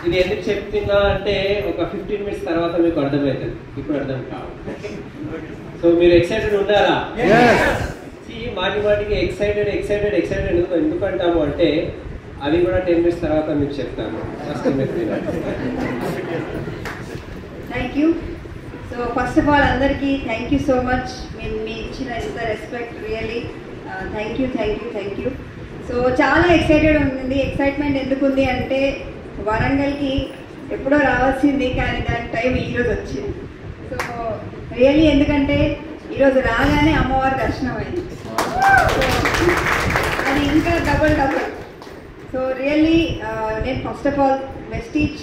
ఇది ఎందుకు చెప్తున్నా అంటే ఒక 15 minutes తర్వాత మీకు అర్థమవుతుంది, ఇప్పుడు అర్థం కావు. సో మీరు ఎక్సైటెడ్ ఉన్నారా? మాటి మాటికి ఎక్సైటెడ్ ఎందుకు అంటాము అంటే అది కూడా 10 minutes తర్వాత మీకు చెప్తాను. Thank you. So first of all అందరికీ థ్యాంక్ యూ సో మచ్. మీ ఇచ్చిన ఇంత respect really thank you. So చాలా ఎక్సైటెడ్ ఉంది. ఎక్సైట్మెంట్ ఎందుకు ఉంది అంటే వరంగల్కి ఎప్పుడో రావాల్సింది కానీ దాని టైం ఈరోజు వచ్చింది. సో రియల్లీ ఎందుకంటే ఈరోజు రాగానే అమ్మవారి దర్శనం అయింది. అది ఇంకా డబుల్. సో రియల్లీ నేను first of all Vestige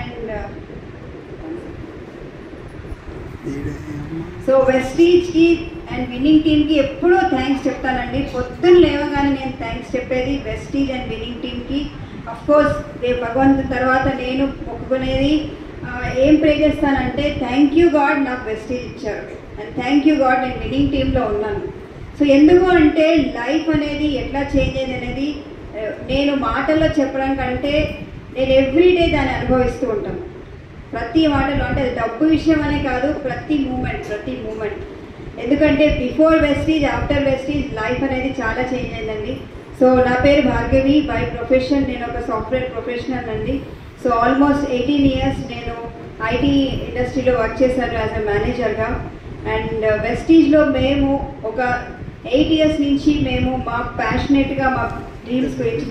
and వెస్టీజ్కి అండ్ విన్నింగ్ టీమ్కి ఎప్పుడూ థ్యాంక్స్ చెప్తానండి. పొద్దున్న లేవగానే నేను థ్యాంక్స్ చెప్పేది వెస్టీజ్ అండ్ విన్నింగ్ టీమ్కి. అఫ్కోర్స్ రేపు భగవంతుని తర్వాత నేను మొక్కుకునేది ఏం ప్రే చేస్తానంటే థ్యాంక్ యూ గాడ్ నాకు వెస్టీజ్ ఇచ్చారు అండ్ థ్యాంక్ యూ గాడ్ నేను విన్నింగ్ టీంలో ఉన్నాను. సో ఎందుకు అంటే లైఫ్ అనేది ఎట్లా చేంజ్ అయింది అనేది నేను మాటల్లో చెప్పడం కంటే నేను ఎవ్రీడే దాన్ని అనుభవిస్తూ ఉంటాను. ప్రతి మాటలో అంటే అది డబ్బు విషయం అనే కాదు, ప్రతి మూమెంట్. ఎందుకంటే before Vestige after Vestige life అనేది చాలా చేంజ్ అయిందండి. సో నా పేరు భార్గవి. బై ప్రొఫెషన్ నేను ఒక సాఫ్ట్వేర్ ప్రొఫెషనల్ అండి. సో ఆల్మోస్ట్ 18 years నేను ఐటీ ఇండస్ట్రీలో వర్క్ చేశాను యాజ్ అ మేనేజర్గా. అండ్ వెస్టీజ్లో మేము ఒక 8 years నుంచి మేము మా ప్యాషనెట్గా మా డ్రీమ్స్ గురించి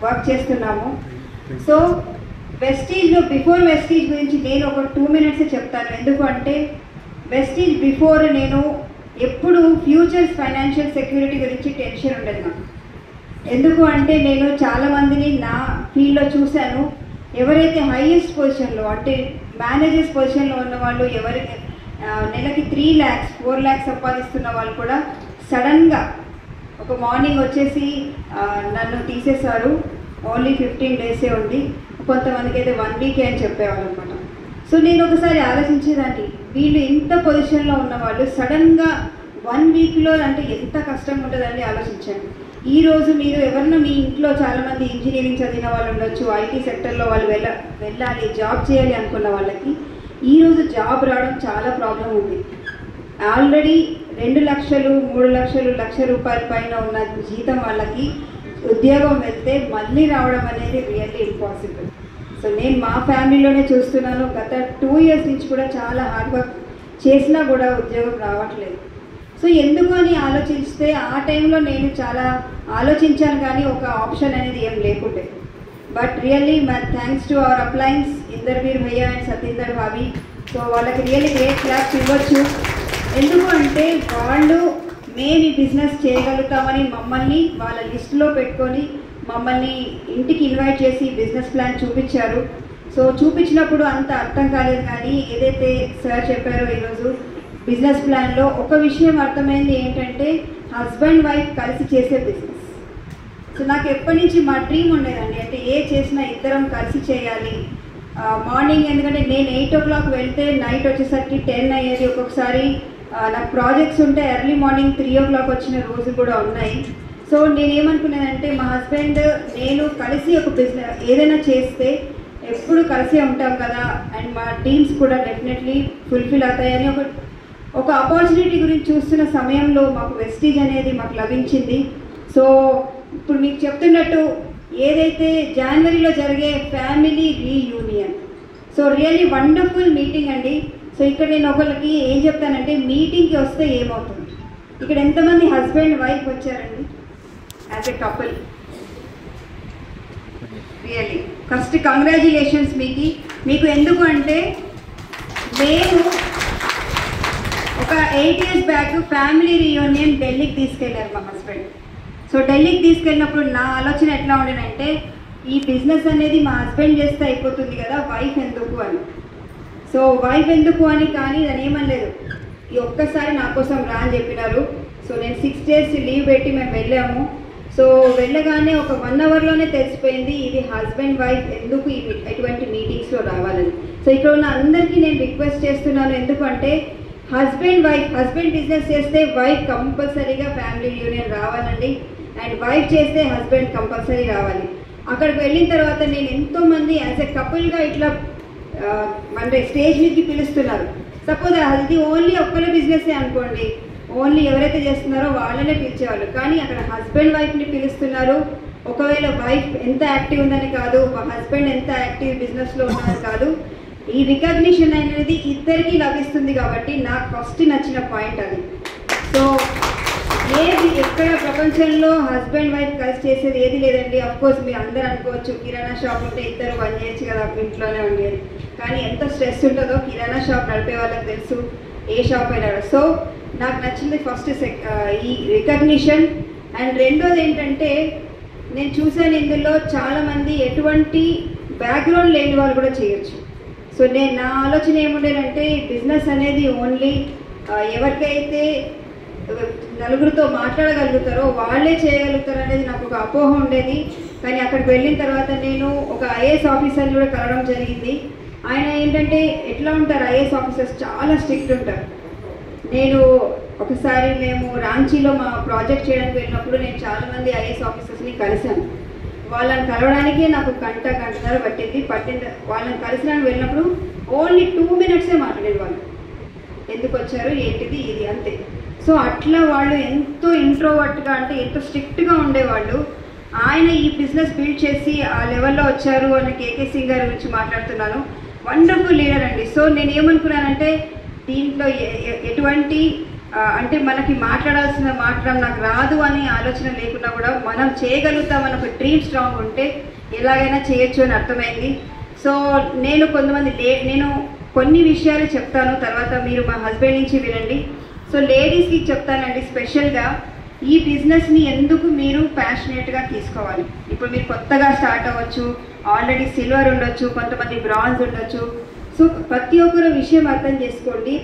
వర్క్ చేస్తున్నాము. సో వెస్టీజ్లో బిఫోర్ వెస్టీజ్ గురించి నేను ఒక 2 minutes చెప్తాను. ఎందుకు అంటే వెస్టీజ్ బిఫోర్ నేను ఎప్పుడు ఫ్యూచర్స్ ఫైనాన్షియల్ సెక్యూరిటీ గురించి టెన్షన్ ఉండదు నాకు. ఎందుకు అంటే నేను చాలామందిని నా ఫీల్డ్లో చూశాను. ఎవరైతే హైయెస్ట్ పొజిషన్లో అంటే మేనేజర్స్ పొజిషన్లో ఉన్న వాళ్ళు ఎవరికి నెలకి 3 lakhs 4 lakhs సంపాదిస్తున్న వాళ్ళు కూడా సడన్గా ఒక మార్నింగ్ వచ్చేసి నన్ను తీసేశారు. ఓన్లీ 15 days ఉంది, కొంతమందికి అయితే 1 week అని చెప్పేవాళ్ళు అనమాట. సో నేను ఒకసారి ఆలోచించేదాన్ని, వీళ్ళు ఇంత పొజిషన్లో ఉన్న వాళ్ళు సడన్గా 1 weekలో అంటే ఎంత కష్టంగా ఉంటుందని ఆలోచించాను. ఈరోజు మీరు ఎవరన్నా మీ ఇంట్లో చాలామంది ఇంజనీరింగ్ చదివిన వాళ్ళు ఉండొచ్చు, ఐటీ సెక్టర్లో వాళ్ళు వెళ్ళాలి జాబ్ చేయాలి అనుకున్న వాళ్ళకి ఈరోజు జాబ్ రావడం చాలా ప్రాబ్లం ఉంది. ఆల్రెడీ 2 లక్షలు 3 లక్షలు 1 లక్ష రూపాయల పైన ఉన్న జీతం వాళ్ళకి ఉద్యోగం వెళ్తే మళ్ళీ రావడం అనేది రియల్లీ ఇంపాసిబుల్. సో నేను మా ఫ్యామిలీలోనే చూస్తున్నాను. గత 2 years నుంచి కూడా చాలా హార్డ్ వర్క్ చేసినా కూడా ఉద్యోగం రావట్లేదు. సో ఎందుకు అని ఆలోచిస్తే ఆ టైంలో నేను చాలా ఆలోచించాను కానీ ఒక ఆప్షన్ అనేది ఏం లేకుండే. But really my thanks to our uplines Inderveer భయ్య అండ్ సతీందర్ భావి. సో వాళ్ళకి రియల్లీ గ్రేట్ క్లాప్స్ ఇవ్వచ్చు. ఎందుకు అంటే వాళ్ళు మేము ఈ బిజినెస్ చేయగలుగుతామని మమ్మల్ని వాళ్ళ లిస్టులో పెట్టుకొని మమ్మల్ని ఇంటికి ఇన్వైట్ చేసి బిజినెస్ ప్లాన్ చూపించారు. సో చూపించినప్పుడు అంత అర్థం కాలేదు కానీ ఏదైతే సార్ చెప్పారో ఈరోజు బిజినెస్ ప్లాన్లో ఒక విషయం అర్థమైంది ఏంటంటే హస్బెండ్ వైఫ్ కలిసి చేసే బిజినెస్. సో నాకు ఎప్పటి నుంచి మా డ్రీమ్ ఉండేదండి, అంటే ఏ చేసినా ఇద్దరం కలిసి చేయాలి. మార్నింగ్ ఎందుకంటే నేను 8 o'clock వెళ్తే నైట్ వచ్చేసరికి 10 అయ్యేది. ఒక్కొక్కసారి నాకు ప్రాజెక్ట్స్ ఉంటే ఎర్లీ మార్నింగ్ 3 o'clock వచ్చిన రోజు కూడా ఉన్నాయి. సో నేనేమనుకున్నానంటే మా హస్బెండ్ నేను కలిసి ఒక బిజినెస్ ఏదైనా చేస్తే ఎప్పుడు కలిసే ఉంటాం కదా అండ్ మా డ్రీమ్స్ కూడా డెఫినెట్లీ ఫుల్ఫిల్ అవుతాయని ఒక ఆపర్చునిటీ గురించి చూస్తున్న సమయంలో మాకు వెస్టీజ్ అనేది మాకు లభించింది. సో ఇప్పుడు మీకు చెప్తున్నట్టు ఏదైతే జనవరిలో జరిగే family reunion, so really wonderful meeting అండి. సో ఇక్కడ నేను ఒకరికి ఏం చెప్తానంటే మీటింగ్కి వస్తే ఏమవుతుంది, ఇక్కడ ఎంతమంది హస్బెండ్ వైఫ్ వచ్చారండి as a couple? Really first congratulations మీకు. ఎందుకు అంటే మేము ఒక 8 years బ్యాక్ ఫ్యామిలీ రీయూనియన్ ఢిల్లీకి తీసుకెళ్లారు మా హస్బెండ్. సో ఢిల్లీకి తీసుకెళ్ళినప్పుడు నా ఆలోచన ఎట్లా ఉండేనంటే ఈ బిజినెస్ అనేది మా హస్బెండ్ చేస్తే అయిపోతుంది కదా, వైఫ్ ఎందుకు అని. సో వైఫ్ ఎందుకు అని కానీ దాని ఏమనలేదు, ఈ ఒక్కసారి నా కోసం రా అని చెప్పినారు. సో నేను 6 days లీవ్ పెట్టి మేము వెళ్ళాము. సో వెళ్ళగానే ఒక 1 hourలోనే తెలిసిపోయింది ఇది హస్బెండ్ వైఫ్ ఎందుకు ఎటువంటి మీటింగ్స్లో రావాలని. సో ఇక్కడ ఉన్న అందరికీ నేను రిక్వెస్ట్ చేస్తున్నాను, ఎందుకంటే హస్బెండ్ బిజినెస్ చేస్తే వైఫ్ కంపల్సరీగా ఫ్యామిలీ యూనియన్ రావాలండి అండ్ వైఫ్ చేస్తే హస్బెండ్ కంపల్సరీ రావాలి. అక్కడికి వెళ్ళిన తర్వాత నేను ఎంతోమంది యాజ్ ఎ కపుల్గా ఇట్లా అంటే స్టేజ్ మీదకి పిలుస్తున్నారు. సపోజ్ అది ఓన్లీ ఒక్కళ్ళ బిజినెస్సే అనుకోండి, ఓన్లీ ఎవరైతే చేస్తున్నారో వాళ్ళనే పిలిచేవాళ్ళు. కానీ అక్కడ హస్బెండ్ వైఫ్ని పిలుస్తున్నారు. ఒకవేళ వైఫ్ ఎంత యాక్టివ్ ఉందని కాదు, హస్బెండ్ ఎంత యాక్టివ్ బిజినెస్లో ఉన్నారని కాదు, ఈ రికగ్నిషన్ అనేది ఇద్దరికీ లభిస్తుంది. కాబట్టి నాకు ఫస్ట్ నచ్చిన పాయింట్ అది. సో ఏది ఎక్కడ ప్రపంచంలో హస్బెండ్ వైఫ్ కలిసి చేసేది ఏది లేదండి. అఫ్కోర్స్ మీరు అందరూ అనుకోవచ్చు కిరాణా షాప్ ఉంటే ఇద్దరు పని చేయొచ్చు కదా ఇంట్లోనే ఉండేది, కానీ ఎంత స్ట్రెస్ ఉంటుందో కిరాణా షాప్ నడిపే వాళ్ళకి తెలుసు, ఏ షాప్ అయినా. సో నాకు నచ్చింది ఫస్ట్ ఈ రికగ్నిషన్. అండ్ రెండోది ఏంటంటే నేను చూసాను ఇందులో చాలామంది ఎటువంటి బ్యాక్గ్రౌండ్ లేని వాళ్ళు కూడా చేయొచ్చు. సో నా ఆలోచన ఏముండేదంటే బిజినెస్ అనేది ఓన్లీ ఎవరికైతే నలుగురితో మాట్లాడగలుగుతారో వాళ్ళే చేయగలుగుతారు అనేది నాకు ఒక అపోహ ఉండేది. కానీ అక్కడికి వెళ్ళిన తర్వాత నేను ఒక ఐఏఎస్ ఆఫీసర్ని కూడా కలవడం జరిగింది. ఆయన ఏంటంటే ఎట్లా ఉంటారు ఐఏఎస్ ఆఫీసర్స్, చాలా స్ట్రిక్ట్ ఉంటారు. నేను ఒకసారి మేము రాంచీలో మా ప్రాజెక్ట్ చేయడానికి వెళ్ళినప్పుడు నేను చాలామంది ఐఏఎస్ ఆఫీసర్స్ని కలిశాను. వాళ్ళని కలవడానికే నాకు గంటన్నర పట్టింది. వాళ్ళని కలిసినానికి వెళ్ళినప్పుడు ఓన్లీ 2 minutes మాట్లాడేది వాళ్ళు, ఎందుకు వచ్చారు ఏంటిది ఇది అంతే. సో అట్లా వాళ్ళు ఎంతో ఇంట్రోవర్ట్గా అంటే ఎంతో స్ట్రిక్ట్గా ఉండేవాళ్ళు. ఆయన ఈ బిజినెస్ బిల్డ్ చేసి ఆ లెవెల్లో వచ్చారు అని కేకే సింగ్ గారి గురించి మాట్లాడుతున్నాను. వండర్ఫుల్ లీడర్ అండి. సో నేను ఏమనుకున్నానంటే దీంట్లో ఎటువంటి అంటే మనకి మాట్లాడడం నాకు రాదు అనే ఆలోచన లేకుండా కూడా మనం చేయగలుగుతామని ఒక డ్రీమ్ స్ట్రాంగ్ ఉంటే ఎలాగైనా చేయొచ్చు అని అర్థమైంది. సో నేను కొన్ని విషయాలు చెప్తాను, తర్వాత మీరు మా హస్బెండ్ నుంచి వినండి. సో లేడీస్కి చెప్తానండి స్పెషల్గా, ఈ బిజినెస్ని ఎందుకు మీరు ప్యాషనేట్గా తీసుకోవాలి. ఇప్పుడు మీరు కొత్తగా స్టార్ట్ అవ్వచ్చు, ఆల్రెడీ సిల్వర్ ఉండొచ్చు, కొంతమంది బ్రాంజ్ ఉండొచ్చు. సో ప్రతి ఒక్కరు విషయం అర్థం చేసుకోండి.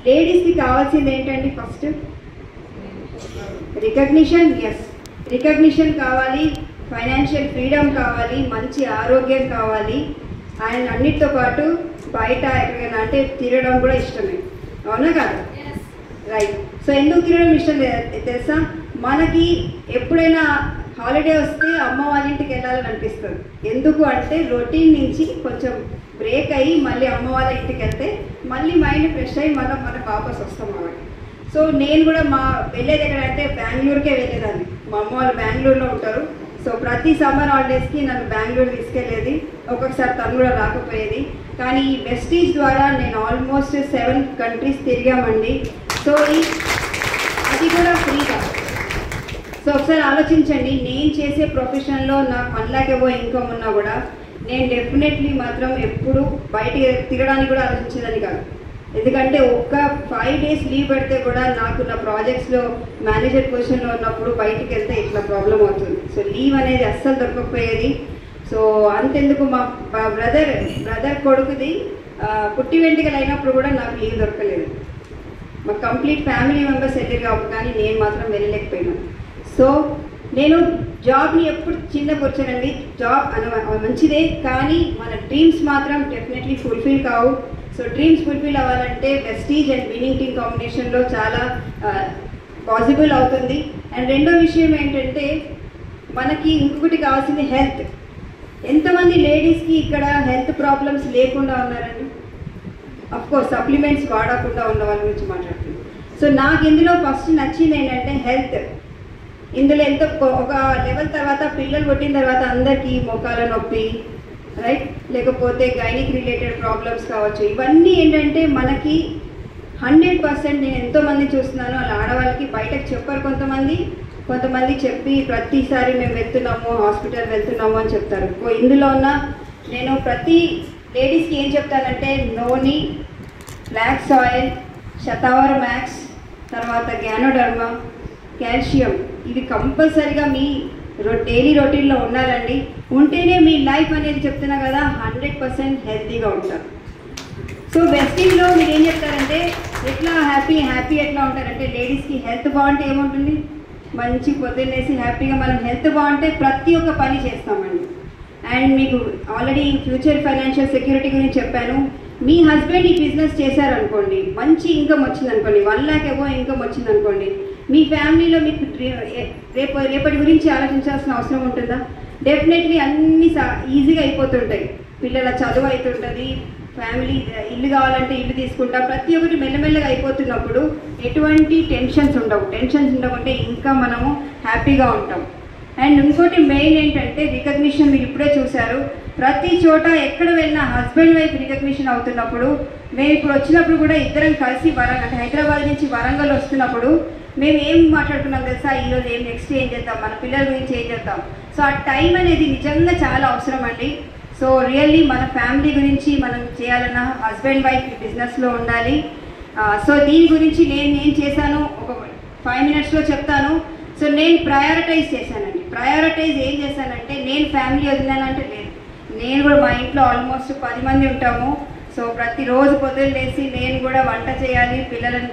లేడీస్కి కావాల్సింది ఏంటండి, ఫస్ట్ రికగ్నిషన్. ఎస్, రికగ్నిషన్ కావాలి, ఫైనాన్షియల్ ఫ్రీడమ్ కావాలి, మంచి ఆరోగ్యం కావాలి, అండ్ అన్నిటితో పాటు బయట ఎక్కడికైనా అంటే తిరగడం కూడా ఇష్టమే, అవునా కాదు? రైట్. సో ఎందుకు తిరగడం ఇష్టం తెలుసా, మనకి ఎప్పుడైనా హాలిడే వస్తే అమ్మ వాళ్ళ ఇంటికి వెళ్ళాలని అనిపిస్తుంది. ఎందుకు అంటే రొటీన్ నుంచి కొంచెం బ్రేక్ అయ్యి మళ్ళీ అమ్మ వాళ్ళ ఇంటికి వెళ్తే మళ్ళీ మైండ్ ఫ్రెష్ అయ్యి మనకు వాపస్ వస్తాం అన్నమాట. సో నేను కూడా వెళ్ళేది ఎక్కడంటే బెంగళూరుకే వెళ్ళేదాన్ని. మా అమ్మ వాళ్ళు బెంగళూరులో ఉంటారు. సో ప్రతి సమ్మర్ హాలిడేస్కి నన్ను బెంగళూరు తీసుకెళ్ళేది. ఒక్కొక్కసారి తను కూడా రాకపోయేది. కానీ ఈ వెస్టీజ్ ద్వారా నేను ఆల్మోస్ట్ 7 countries తిరిగామండి. సో అది కూడా ఫ్రీగా. సో ఒకసారి ఆలోచించండి, నేను చేసే ప్రొఫెషన్లో నాకు 1 lakh above ఇన్కమ్ ఉన్నా కూడా నేను డెఫినెట్లీ మాత్రం ఎప్పుడు బయటికి తిరగడానికి కూడా ఆలోచించేదని కాదు. ఎందుకంటే ఒక్క 5 days లీవ్ పెడితే కూడా నాకు నా ప్రాజెక్ట్స్లో మేనేజర్ పొజిషన్లో ఉన్నప్పుడు బయటికి వెళ్తే ఇట్లా ప్రాబ్లం అవుతుంది. సో లీవ్ అనేది అస్సలు దొరకకపోయేది. సో అంతెందుకు మా బ్రదర్ కొడుకుది పుట్టి వెంట్రుకలు అయినప్పుడు కూడా నాకు లీవ్ దొరకలేదు. మా కంప్లీట్ ఫ్యామిలీ మెంబర్స్ వెళ్ళారు కాబట్టి, కానీ నేను మాత్రం వెళ్ళలేకపోయినాను. సో నేను జాబ్ని ఎప్పుడు చిన్నపరచానండి. జాబ్ మంచిదే, కానీ మన డ్రీమ్స్ మాత్రం డెఫినెట్లీ ఫుల్ఫిల్ కావు. సో డ్రీమ్స్ ఫుల్ఫిల్ అవ్వాలంటే వెస్టీజ్ అండ్ విన్నింగ్ టీమ్ కాంబినేషన్లో చాలా పాసిబుల్ అవుతుంది. అండ్ రెండో విషయం ఏంటంటే మనకి ఇంకొకటి కావాల్సింది హెల్త్. ఎంతమంది లేడీస్కి ఇక్కడ హెల్త్ ప్రాబ్లమ్స్ లేకుండా ఉన్నారండి? అఫ్కోర్స్ సప్లిమెంట్స్ వాడకుండా ఉన్న వాళ్ళ గురించి మాట్లాడుతుంది. సో నాకు ఇందులో ఫస్ట్ నచ్చింది ఏంటంటే హెల్త్. ఇందులో ఒక లెవెల్ తర్వాత పిల్లలు పుట్టిన తర్వాత అందరికీ మోకాల నొప్పి, రైట్, లేకపోతే గైనిక్ రిలేటెడ్ ప్రాబ్లమ్స్ కావచ్చు. ఇవన్నీ ఏంటంటే మనకి 100% నేను ఎంతోమంది చూస్తున్నాను, అలా ఆడవాళ్ళకి బయటకు చెప్పారు. కొంతమంది చెప్పి ప్రతిసారి మేము వెళ్తున్నాము, హాస్పిటల్ వెళ్తున్నాము అని చెప్తారు. ఇందులో నేను ప్రతి లేడీస్కి ఏం చెప్తానంటే నోని, బ్లాక్ సాయిల్, శతావర్ మ్యాక్స్, తర్వాత గ్యానోడర్మా, కాల్షియం, ఇవి కంపల్సరీగా మీ డైలీ రొటీన్లో ఉండాలండి. ఉంటేనే మీ లైఫ్ అనేది చెప్తున్నా కదా 100% హెల్తీగా ఉంటారు. సో వెస్టింగ్లో మీరు ఏం చెప్తారంటే ఎట్లా హ్యాపీ ఎట్లా ఉంటారంటే లేడీస్కి హెల్త్ బాగుంటే ఏముంటుంది, మంచి పొద్దున్నేసి హ్యాపీగా మనం హెల్త్ బాగుంటే ప్రతి ఒక్క పని చేస్తామండి. అండ్ మీకు ఆల్రెడీ ఫ్యూచర్ ఫైనాన్షియల్ సెక్యూరిటీ గురించి చెప్పాను. మీ హస్బెండ్ ఈ బిజినెస్ చేశారనుకోండి, మంచి ఇన్కమ్ వచ్చిందనుకోండి, 1 lakh above ఇన్కమ్ వచ్చిందనుకోండి, మీ ఫ్యామిలీలో మీకు రేపటి గురించి ఆలోచించాల్సిన అవసరం ఉంటుందా? డెఫినెట్లీ అన్నీ ఈజీగా అయిపోతుంటాయి. పిల్లల చదువు అవుతుంటుంది, ఫ్యామిలీ ఇల్లు కావాలంటే ఇల్లు తీసుకుంటాం, ప్రతి ఒక్కటి మెల్లమెల్లగా అయిపోతున్నప్పుడు ఎటువంటి టెన్షన్స్ ఉండవు. టెన్షన్స్ ఉండకుంటే ఇంకా మనము హ్యాపీగా ఉంటాం. అండ్ ఇంకోటి మెయిన్ ఏంటంటే రికగ్నిషన్. మీరు ఇప్పుడే చూశారు, ప్రతి చోట ఎక్కడ వెళ్ళినా హస్బెండ్ వైఫ్ రికగ్నిషన్ అవుతున్నప్పుడు, మేము ఇప్పుడు వచ్చినప్పుడు కూడా ఇద్దరం కలిసి అంటే హైదరాబాద్ నుంచి వరంగల్ వస్తున్నప్పుడు మేము ఏం మాట్లాడుకున్నాం తెలుసా, ఈరోజు నెక్స్ట్ ఏం చేద్దాం, మన పిల్లల గురించి ఏం చేద్దాం. సో ఆ టైం అనేది నిజంగా చాలా అవసరం అండి. సో రియల్లీ మన ఫ్యామిలీ గురించి మనం చేయాలన్నా హస్బెండ్ వైఫ్ బిజినెస్లో ఉండాలి. సో దీని గురించి నేను ఏం చేశాను ఒక 5 minutesలో చెప్తాను. సో నేను ప్రయారిటైజ్ చేశానండి. ప్రయారిటైజ్ ఏం చేశానంటే, నేను ఫ్యామిలీ వదిలానంటే లేదు, నేను కూడా మా ఇంట్లో ఆల్మోస్ట్ 10 మంది ఉంటాము. సో ప్రతిరోజు పొద్దున్న లేచి నేను కూడా వంట చేయాలి, పిల్లలని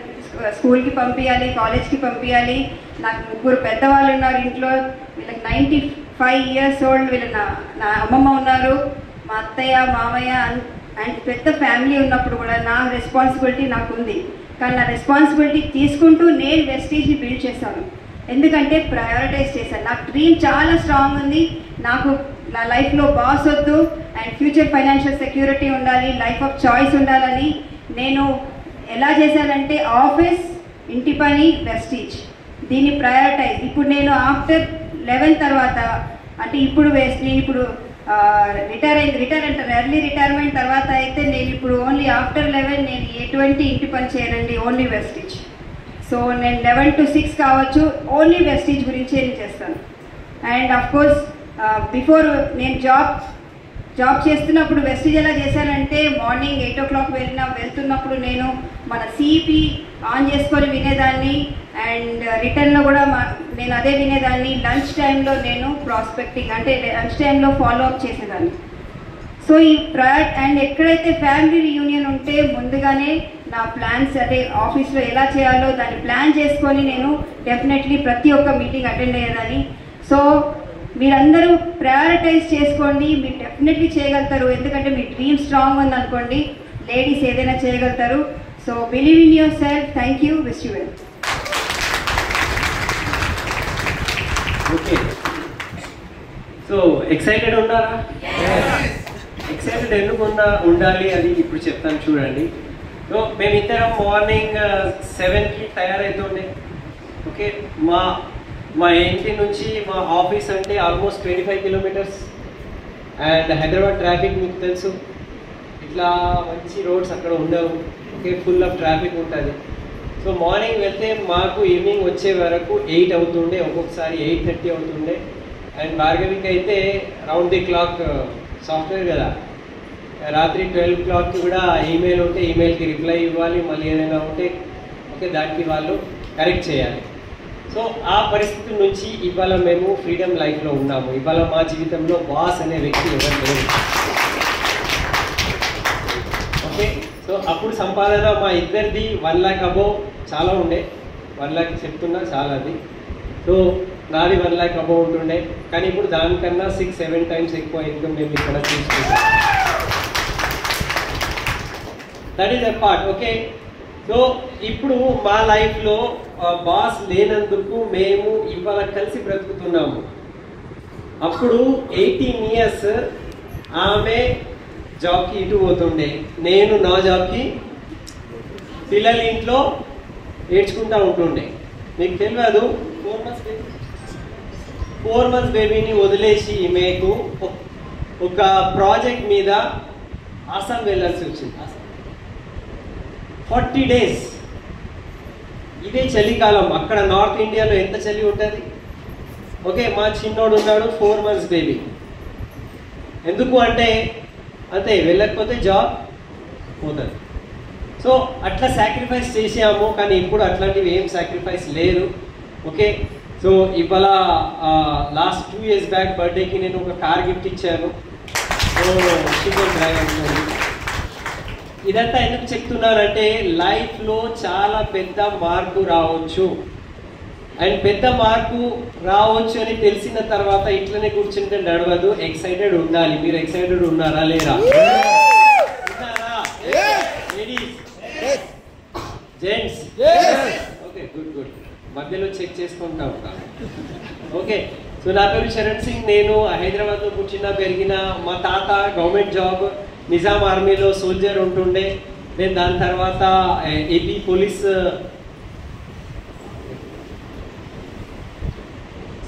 స్కూల్కి పంపించాలి, కాలేజ్కి పంపించాలి. నాకు 3 పెద్దవాళ్ళు ఉన్నారు ఇంట్లో, వీళ్ళకి 95 years old, వీళ్ళ నా అమ్మమ్మ ఉన్నారు, మా అత్తయ్య మామయ్య అండ్ పెద్ద ఫ్యామిలీ ఉన్నప్పుడు కూడా నా రెస్పాన్సిబిలిటీ నాకు ఉంది. కానీ నా రెస్పాన్సిబిలిటీ తీసుకుంటూ నేను వెస్టీజ్ని బిల్డ్ చేశాను. ఎందుకంటే ప్రయారిటైజ్ చేశాను. నాకు డ్రీమ్ చాలా స్ట్రాంగ్ ఉంది. నాకు నా లైఫ్లో బాస్ వద్దు అండ్ ఫ్యూచర్ ఫైనాన్షియల్ సెక్యూరిటీ ఉండాలి, లైఫ్ ఆఫ్ చాయిస్ ఉండాలని నేను ఎలా చేశానంటే ఆఫీస్, ఇంటి పని, వెస్టీజ్, దీన్ని ప్రయారిటైజ్. ఇప్పుడు నేను ఆఫ్టర్ 11 తర్వాత అంటే నేను ఇప్పుడు రిటైర్ అంటారు, ఎర్లీ రిటైర్మెంట్ తర్వాత అయితే నేను ఇప్పుడు ఓన్లీ ఆఫ్టర్ 11 నేను ఎటువంటి ఇంటి పని చేయనండి, ఓన్లీ వెస్టీజ్. సో నేను 11 to 6 కావచ్చు, ఓన్లీ వెస్టీజ్ గురించే నేను చేస్తాను. అండ్ అఫ్కోర్స్ బిఫోర్ నేను జాబ్ చేస్తున్నప్పుడు వెస్టీజ్ ఎలా చేశానంటే, మార్నింగ్ 8 o'clock వెళ్తున్నప్పుడు నేను మన సిఈపి ఆన్ చేసుకొని వినేదాన్ని. అండ్ రిటర్న్లో కూడా నేను అదే వినేదాన్ని. లంచ్ టైంలో నేను ప్రాస్పెక్టింగ్ అంటే లంచ్ టైంలో ఫాలో అప్ చేసేదాన్ని. సో ఈ అండ్ ఎక్కడైతే ఫ్యామిలీ రియూనియన్ ఉంటే ముందుగానే నా ప్లాన్స్ అంటే ఆఫీస్లో ఎలా చేయాలో దాన్ని ప్లాన్ చేసుకొని నేను డెఫినెట్లీ ప్రతి ఒక్క మీటింగ్ అటెండ్ అయ్యేదాన్ని. సో మీరందరూ ప్రయారిటైజ్ చేసుకోండి, మీరు డెఫినెట్లీ చేయగలుగుతారు. ఎందుకంటే మీ డ్రీమ్ స్ట్రాంగ్ ఉంది అనుకోండి, లేడీస్ ఏదైనా చేయగలుగుతారు. So believe in your self. Thank you. Wish you well. Okay, so excited ఉన్నారా? ఎక్సైటెడ్ ఎందుకు ఉండాలి అది ఇప్పుడు చెప్తాను చూడండి. సో మేమిద్దరం మార్నింగ్ 7కి తయారవుతుండే. ఓకే, మా ఇంటి నుంచి మా ఆఫీస్ అంటే almost 25 kilometers. And Hyderabad traffic మీకు తెలుసు, ఇట్లా మంచి రోడ్స్ అక్కడ ఉండవు. ఓకే, ఫుల్ ఆఫ్ ట్రాఫిక్ ఉంటుంది. సో మార్నింగ్ వెళ్తే మాకు ఈవినింగ్ వచ్చే వరకు 8 అవుతుండే, ఒక్కొక్కసారి 8:30 అవుతుండే. అండ్ భార్గవికి అయితే రౌండ్ ది క్లాక్ సాఫ్ట్వేర్ కదా, రాత్రి 12 o'clock కూడా ఈమెయిల్ ఉంటే ఈమెయిల్కి రిప్లై ఇవ్వాలి, మళ్ళీ ఏదైనా ఉంటే ఓకే దానికి వాళ్ళు కరెక్ట్ చేయాలి. సో ఆ పరిస్థితి నుంచి ఇవాళ మేము ఫ్రీడమ్ లైఫ్లో ఉన్నాము. ఇవాళ మా జీవితంలో బాస్ అనే వ్యక్తి ఎవరు లేరు. ఓకే, సో అప్పుడు సంపాదన మా ఇద్దరిది 1 lakh above చాలా ఉండే. 1 lakh చెప్తున్నా చాలా అది. సో నాది 1 lakh above ఉంటుండే, కానీ ఇప్పుడు దానికన్నా 6-7 times ఎక్కువ ఇన్కమ్ మేము ఇక్కడ తీసుకుంటాం. That is a part. Okay, so ఇప్పుడు మా లైఫ్లో బాస్ లేనందుకు మేము ఇవాళ కలిసి బ్రతుకుతున్నాము. అప్పుడు 18 years ఆమె జాబ్కి ఇటు పోతుండే, నేను నా జాబ్కి, పిల్లలు ఇంట్లో ఏడ్చుకుంటూ ఉంటుండే. మీకు తెలియదు, 4 months బేబీని వదిలేసి మీకు ఒక ప్రాజెక్ట్ మీద ఆసాం వెళ్ళాల్సి వచ్చింది. 40 days. ఇదే చలికాలం, అక్కడ నార్త్ ఇండియాలో ఎంత చలి ఉంటుంది. ఓకే, మా చిన్నోడు ఉన్నాడు 4 months బేబీ. ఎందుకు అంటే అంతే, వెళ్ళకపోతే జాబ్ పోతుంది. సో అట్లా సాక్రిఫైస్ చేసాము, కానీ ఇప్పుడు అట్లాంటివి ఏం సాక్రిఫైస్ లేదు. ఓకే, సో ఇవాళ లాస్ట్ 2 years బ్యాక్ బర్త్డేకి నేను ఒక కార్ గిఫ్ట్ ఇచ్చాను. ఇదంతా ఎందుకు చెప్తున్నానంటే, లైఫ్లో చాలా పెద్ద మార్పు రావచ్చు. అండ్ పెద్ద మార్పు రావచ్చు అని తెలిసిన తర్వాత ఇట్లనే కూర్చుంటే నడవదు, ఎక్సైటెడ్ ఉండాలి. మీరు ఎక్సైటెడ్ ఉన్నారా లేరా? Ladies, gents? Okay, good. మధ్యలో చెక్ చేసుకుంటా ఉంటాను. ఓకే, సో నా పేరు చరణ్ సింగ్. నేను హైదరాబాద్లో పుట్టిన పెరిగిన. మా తాత గవర్నమెంట్ జాబ్ నిజాం ఆర్మీలో సోల్జర్ ఉంటుండే. నేను దాని తర్వాత ఏపీ పోలీస్,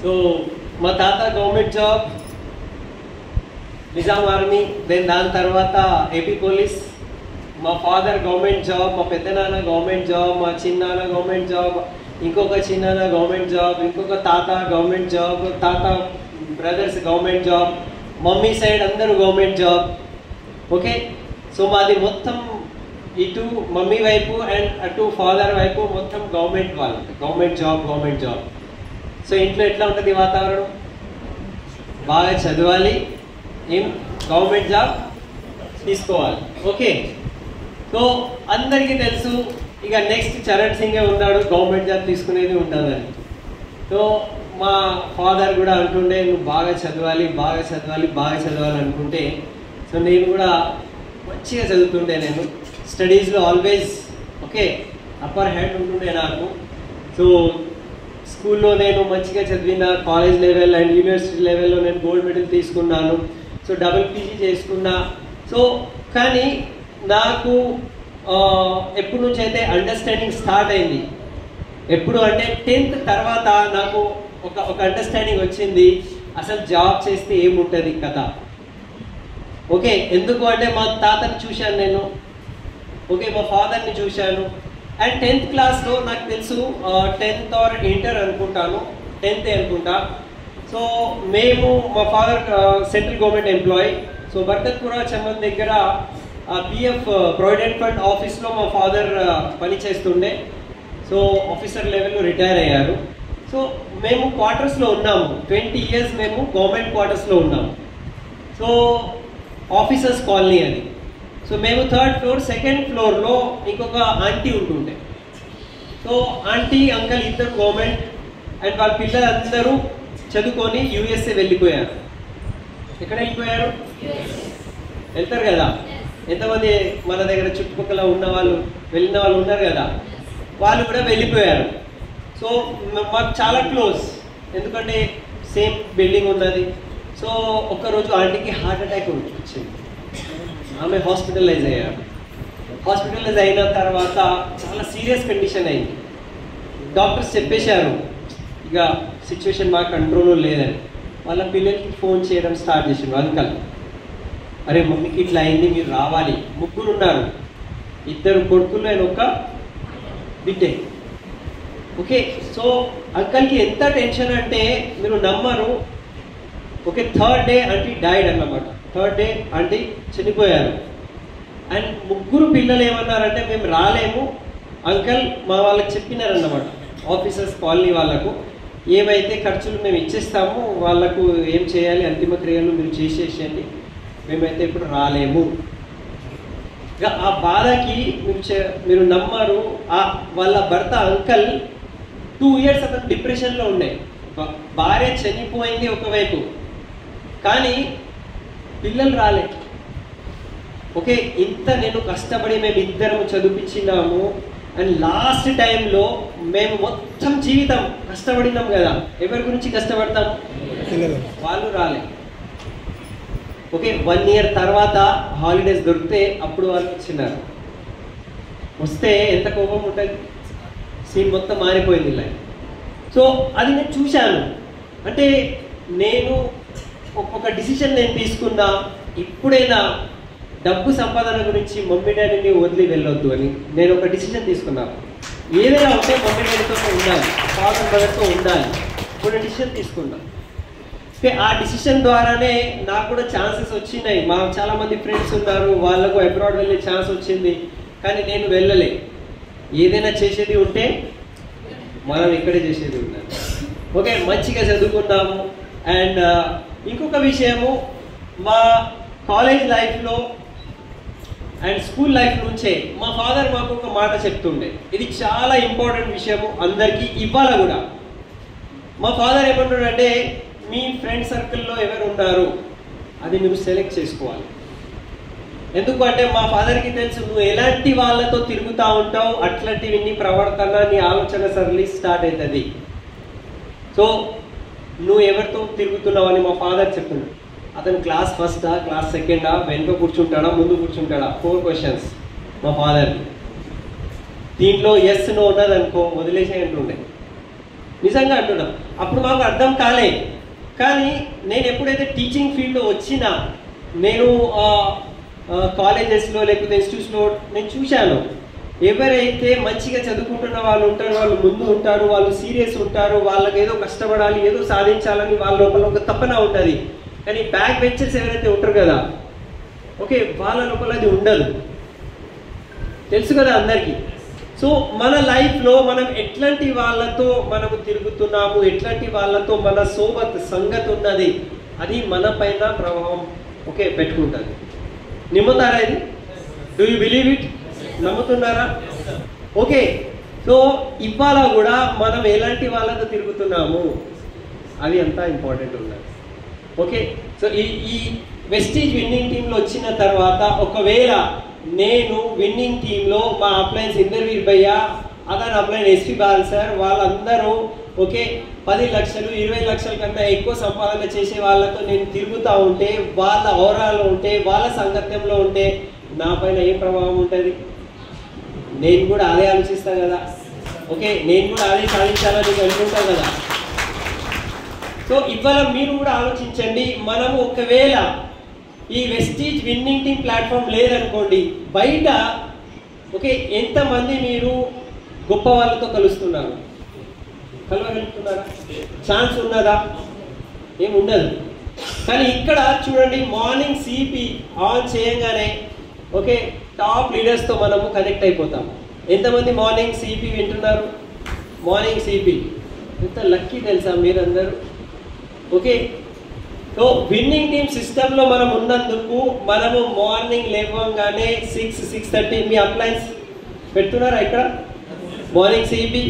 సో మా తాత government job Nizam army, then దాని తర్వాత ఏపీ పోలీస్. మా ఫాదర్ గవర్నమెంట్ జాబ్, మా పెద్దనాన్న గవర్నమెంట్ జాబ్, మా చిన్నాన్న గవర్నమెంట్ జాబ్, ఇంకొక చిన్నాన్న గవర్నమెంట్ జాబ్, ఇంకొక తాత గవర్నమెంట్ జాబ్, తాత brothers government job, mummy side అందరూ గవర్నమెంట్ జాబ్. ఓకే, సో మాది మొత్తం ఇటు మమ్మీ వైపు అండ్ అటు ఫాదర్ వైపు మొత్తం గవర్నమెంట్ వాళ్ళు, గవర్నమెంట్ జాబ్. సో ఇంట్లో ఎట్లా ఉంటుంది వాతావరణం? బాగా చదవాలి, ఏం గవర్నమెంట్ జాబ్ తీసుకోవాలి. ఓకే, సో అందరికీ తెలుసు ఇక నెక్స్ట్ చరణ్ సింగే ఉన్నాడు గవర్నమెంట్ జాబ్ తీసుకునేది ఉండదని. సో మా ఫాదర్ కూడా అంటుండే నువ్వు బాగా చదవాలి అనుకుంటే, సో నేను కూడా మంచిగా చదువుతుండే. నేను స్టడీస్లో ఆల్వేస్ ఓకే అప్పర్ హ్యాండ్ ఉంటుండే నాకు. సో స్కూల్లో నేను మంచిగా చదివిన, కాలేజ్ లెవెల్ అండ్ యూనివర్సిటీ లెవెల్లో నేను గోల్డ్ మెడల్ తీసుకున్నాను. సో డబుల్ పీజీ చేసుకున్నా. సో కానీ నాకు ఎప్పటి నుంచి అయితే అండర్స్టాండింగ్ స్టార్ట్ అయింది, ఎప్పుడు అంటే 10th తర్వాత నాకు ఒక అండర్స్టాండింగ్ వచ్చింది, అసలు జాబ్ చేస్తే ఏముంటుంది కథ. ఓకే, ఎందుకు అంటే మా తాతని చూశాను నేను, ఓకే మా ఫాదర్ని చూశాను. అండ్ 10th క్లాస్లో నాకు తెలుసు 10th ఆర్ ఇంటర్ అనుకుంటాను, 10th అనుకుంటా. సో మేము మా father central government employee. So Barkatpura Chaman దగ్గర పిఎఫ్ ప్రావిడెంట్ ఫండ్ ఆఫీస్లో మా ఫాదర్ పని చేస్తుండే. సో ఆఫీసర్ లెవెల్లో రిటైర్ అయ్యారు. సో మేము క్వార్టర్స్లో ఉన్నాము, 20 years మేము గవర్నమెంట్ క్వార్టర్స్లో ఉన్నాము. సో ఆఫీసర్స్ కాలనీ అది. సో మేము 3rd floor, 2nd floorలో ఇంకొక ఆంటీ ఉంటుండే. సో ఆంటీ అంకల్ ఇద్దరు గవర్నమెంట్ అండ్ వాళ్ళ పిల్లలందరూ చదువుకొని USA వెళ్ళిపోయారు. ఎక్కడ వెళ్ళిపోయారు? వెళ్తారు కదా. ఎంతమంది మన దగ్గర చుట్టుపక్కల ఉన్న వాళ్ళు వెళ్ళిన వాళ్ళు ఉన్నారు కదా, వాళ్ళు కూడా వెళ్ళిపోయారు. సో మాకు చాలా క్లోజ్, ఎందుకంటే సేమ్ బిల్డింగ్ ఉన్నది. సో ఒక్కరోజు ఆంటీకి హార్ట్ అటాక్ వచ్చింది, ఆమె హాస్పిటలైజ్ అయ్యారు. హాస్పిటలైజ్ అయిన తర్వాత చాలా సీరియస్ కండిషన్ అయింది. డాక్టర్స్ చెప్పేశారు ఇక సిచ్యువేషన్ మా కంట్రోల్లో లేదని. వాళ్ళ పిల్లలకి ఫోన్ చేయడం స్టార్ట్ చేసిండు అంకల్, అరే మమ్మీకి ఇట్లా అయింది, మీరు రావాలి. 3 ఉన్నారు, 2 కొడుకులు అండ్ ఒక బిడ్డే. ఓకే, సో అంకల్కి ఎంత టెన్షన్ అంటే మీరు నమ్మరు. Okay, 3rd day aunty died అన్నమాట. 3rd day ఆంటీ చనిపోయారు. అండ్ 3 పిల్లలు ఏమన్నారంటే మేము రాలేము, అంకల్ మా వాళ్ళకి చెప్పినారన్నమాట, ఆఫీసర్స్ కాలనీ వాళ్ళకు, ఏవైతే ఖర్చులు మేము ఇచ్చేస్తాము వాళ్ళకు ఏం చేయాలి అంతిమ క్రియలు మీరు చేసేసేయండి, మేమైతే ఇప్పుడు రాలేము. ఇక ఆ బాధకి మీరు నమ్మరు, వాళ్ళ భర్త అంకల్ 2 years అతను డిప్రెషన్లో ఉండే. భార్య చనిపోయింది ఒకవైపు, కానీ పిల్లలు రాలే. ఓకే, ఇంత నేను కష్టపడి మేము ఇద్దరము చదివించినాము అండ్ లాస్ట్ టైంలో మేము మొత్తం జీవితం కష్టపడినాం కదా, ఎవరి గురించి కష్టపడతాం? వాళ్ళు రాలే. ఓకే, 1 year తర్వాత హాలిడేస్ దొరికితే అప్పుడు వాళ్ళు వచ్చినారు. వస్తే ఎంత కోపం ఉంటుంది, సీన్ మొత్తం మారిపోయింది లైఫ్. సో అది నేను చూశాను. అంటే నేను ఒక డిసిషన్ నేను తీసుకున్నా, ఇప్పుడైనా డబ్బు సంపాదన గురించి మమ్మీ డాడీని వదిలి వెళ్ళొద్దు అని నేను ఒక డిసిషన్ తీసుకున్నాను. ఏదైనా ఉంటే మమ్మీ డాడీతో ఉండాలి, ఫాదర్ బ్రదర్తో ఉండాలి, ఒక డిసిషన్ తీసుకున్నాను. ఆ డిసిషన్ ద్వారానే నాకు కూడా ఛాన్సెస్ వచ్చినాయి. మా చాలామంది ఫ్రెండ్స్ ఉన్నారు, వాళ్ళకు అబ్రాడ్ వెళ్ళే ఛాన్స్ వచ్చింది, కానీ నేను వెళ్ళలే. ఏదైనా చేసేది ఉంటే మనం ఇక్కడే చేసేది ఉండాలి. ఓకే, మంచిగా చదువుకున్నాము. అండ్ ఇంకొక విషయము, మా కాలేజ్ లైఫ్లో అండ్ స్కూల్ లైఫ్ నుంచే మా ఫాదర్ మాకు ఒక మాట చెప్తుండే, ఇది చాలా ఇంపార్టెంట్ విషయము అందరికీ ఇవ్వాలి కూడా. మా ఫాదర్ ఏమంటాడంటే, మీ ఫ్రెండ్ సర్కిల్లో ఎవరు ఉన్నారు అది మీరు సెలెక్ట్ చేసుకోవాలి. ఎందుకు అంటే మా ఫాదర్కి తెలుసు నువ్వు ఎలాంటి వాళ్ళతో తిరుగుతూ ఉంటావు, అట్లాంటివి నీ ప్రవర్తన నీ ఆలోచన సరళి స్టార్ట్ అవుతుంది. సో నువ్వు ఎవరితో తిరుగుతున్నావు అని మా ఫాదర్ చెప్తున్నాడు. అతను క్లాస్ ఫస్టా క్లాస్ సెకండా, వెనుక కూర్చుంటాడా ముందు కూర్చుంటాడా, 4 questions మా ఫాదర్కి. దీంట్లో ఎస్ నో ఉన్నది అనుకో వదిలేసే అంటుండే, నిజంగా అంటున్నాం. అప్పుడు మాకు అర్థం కాలే. కానీ నేను ఎప్పుడైతే టీచింగ్ ఫీల్డ్లో వచ్చినా, నేను కాలేజెస్లో లేకపోతే ఇన్స్టిట్యూట్స్లో నేను చూశాను, ఎవరైతే మంచిగా చదువుకుంటున్న వాళ్ళు ఉంటారు, వాళ్ళు ముందు ఉంటారు, వాళ్ళు సీరియస్ ఉంటారు, వాళ్ళకి ఏదో కష్టపడాలి ఏదో సాధించాలని వాళ్ళ లోపల ఒక తపన ఉంటుంది. కానీ బ్యాక్ బెంచర్స్ ఎవరైతే ఉంటారు కదా, ఓకే, వాళ్ళ లోపల అది ఉండదు. తెలుసు కదా అందరికీ. సో మన లైఫ్లో మనం ఎట్లాంటి వాళ్ళతో మనము తిరుగుతున్నాము, ఎట్లాంటి వాళ్ళతో మన సంగతి ఉన్నది, అది మన పైన ప్రభావం ఓకే పెట్టుకుంటుంది. నమ్ముతారా ఇది? Do you believe it? నమ్ముతున్నారా? ఓకే. సో ఇవాళ కూడా మనం ఎలాంటి వాళ్ళతో తిరుగుతున్నాము అది అంతా ఇంపార్టెంట్ ఉన్నది. ఓకే. సో ఈ వెస్టీజ్ విన్నింగ్ టీంలో వచ్చిన తర్వాత, ఒకవేళ నేను విన్నింగ్ టీంలో మా అప్లయన్స్ ఇంద్రవీర్ భయ్య, అదర్ అప్లయన్ ఎస్పీ బాల్ సార్, వాళ్ళందరూ ఓకే 10 లక్షలు 20 లక్షల కన్నా ఎక్కువ సంపాదన చేసే వాళ్ళతో నేను తిరుగుతూ ఉంటే, వాళ్ళ ఔరాలో ఉంటే, వాళ్ళ సంగత్యంలో ఉంటే నా పైన ఏం ప్రభావం ఉంటుంది? నేను కూడా అదే ఆలోచిస్తాను కదా. ఓకే, నేను కూడా అదే సాధించాలని అనుకుంటాను కదా. సో ఇవాళ మీరు కూడా ఆలోచించండి. మనము ఒకవేళ ఈ వెస్టీజ్ విన్నింగ్ టీమ్ ప్లాట్ఫామ్ లేదనుకోండి, బయట ఓకే ఎంతమంది మీరు గొప్ప వాళ్ళతో కలుస్తున్నారు? కలవగలుగుతున్నారా? ఛాన్స్ ఉన్నదా? ఏమి ఉండదు. కానీ ఇక్కడ చూడండి, మార్నింగ్ సిపి ఆన్ చేయంగానే ఓకే టాప్ లీడర్స్తో మనము కనెక్ట్ అయిపోతాం. ఎంతమంది మార్నింగ్ సిపి వింటున్నారు? మార్నింగ్ సిపి ఎంత లక్కీ తెలుసా మీరందరూ. ఓకే. సో విన్నింగ్ టీమ్ సిస్టంలో మనం ఉన్నందుకు మనము మార్నింగ్ లేవగానే 6-6:30 మీ అప్లయన్స్ పెడుతున్నారా ఇక్కడ? మార్నింగ్ సిపి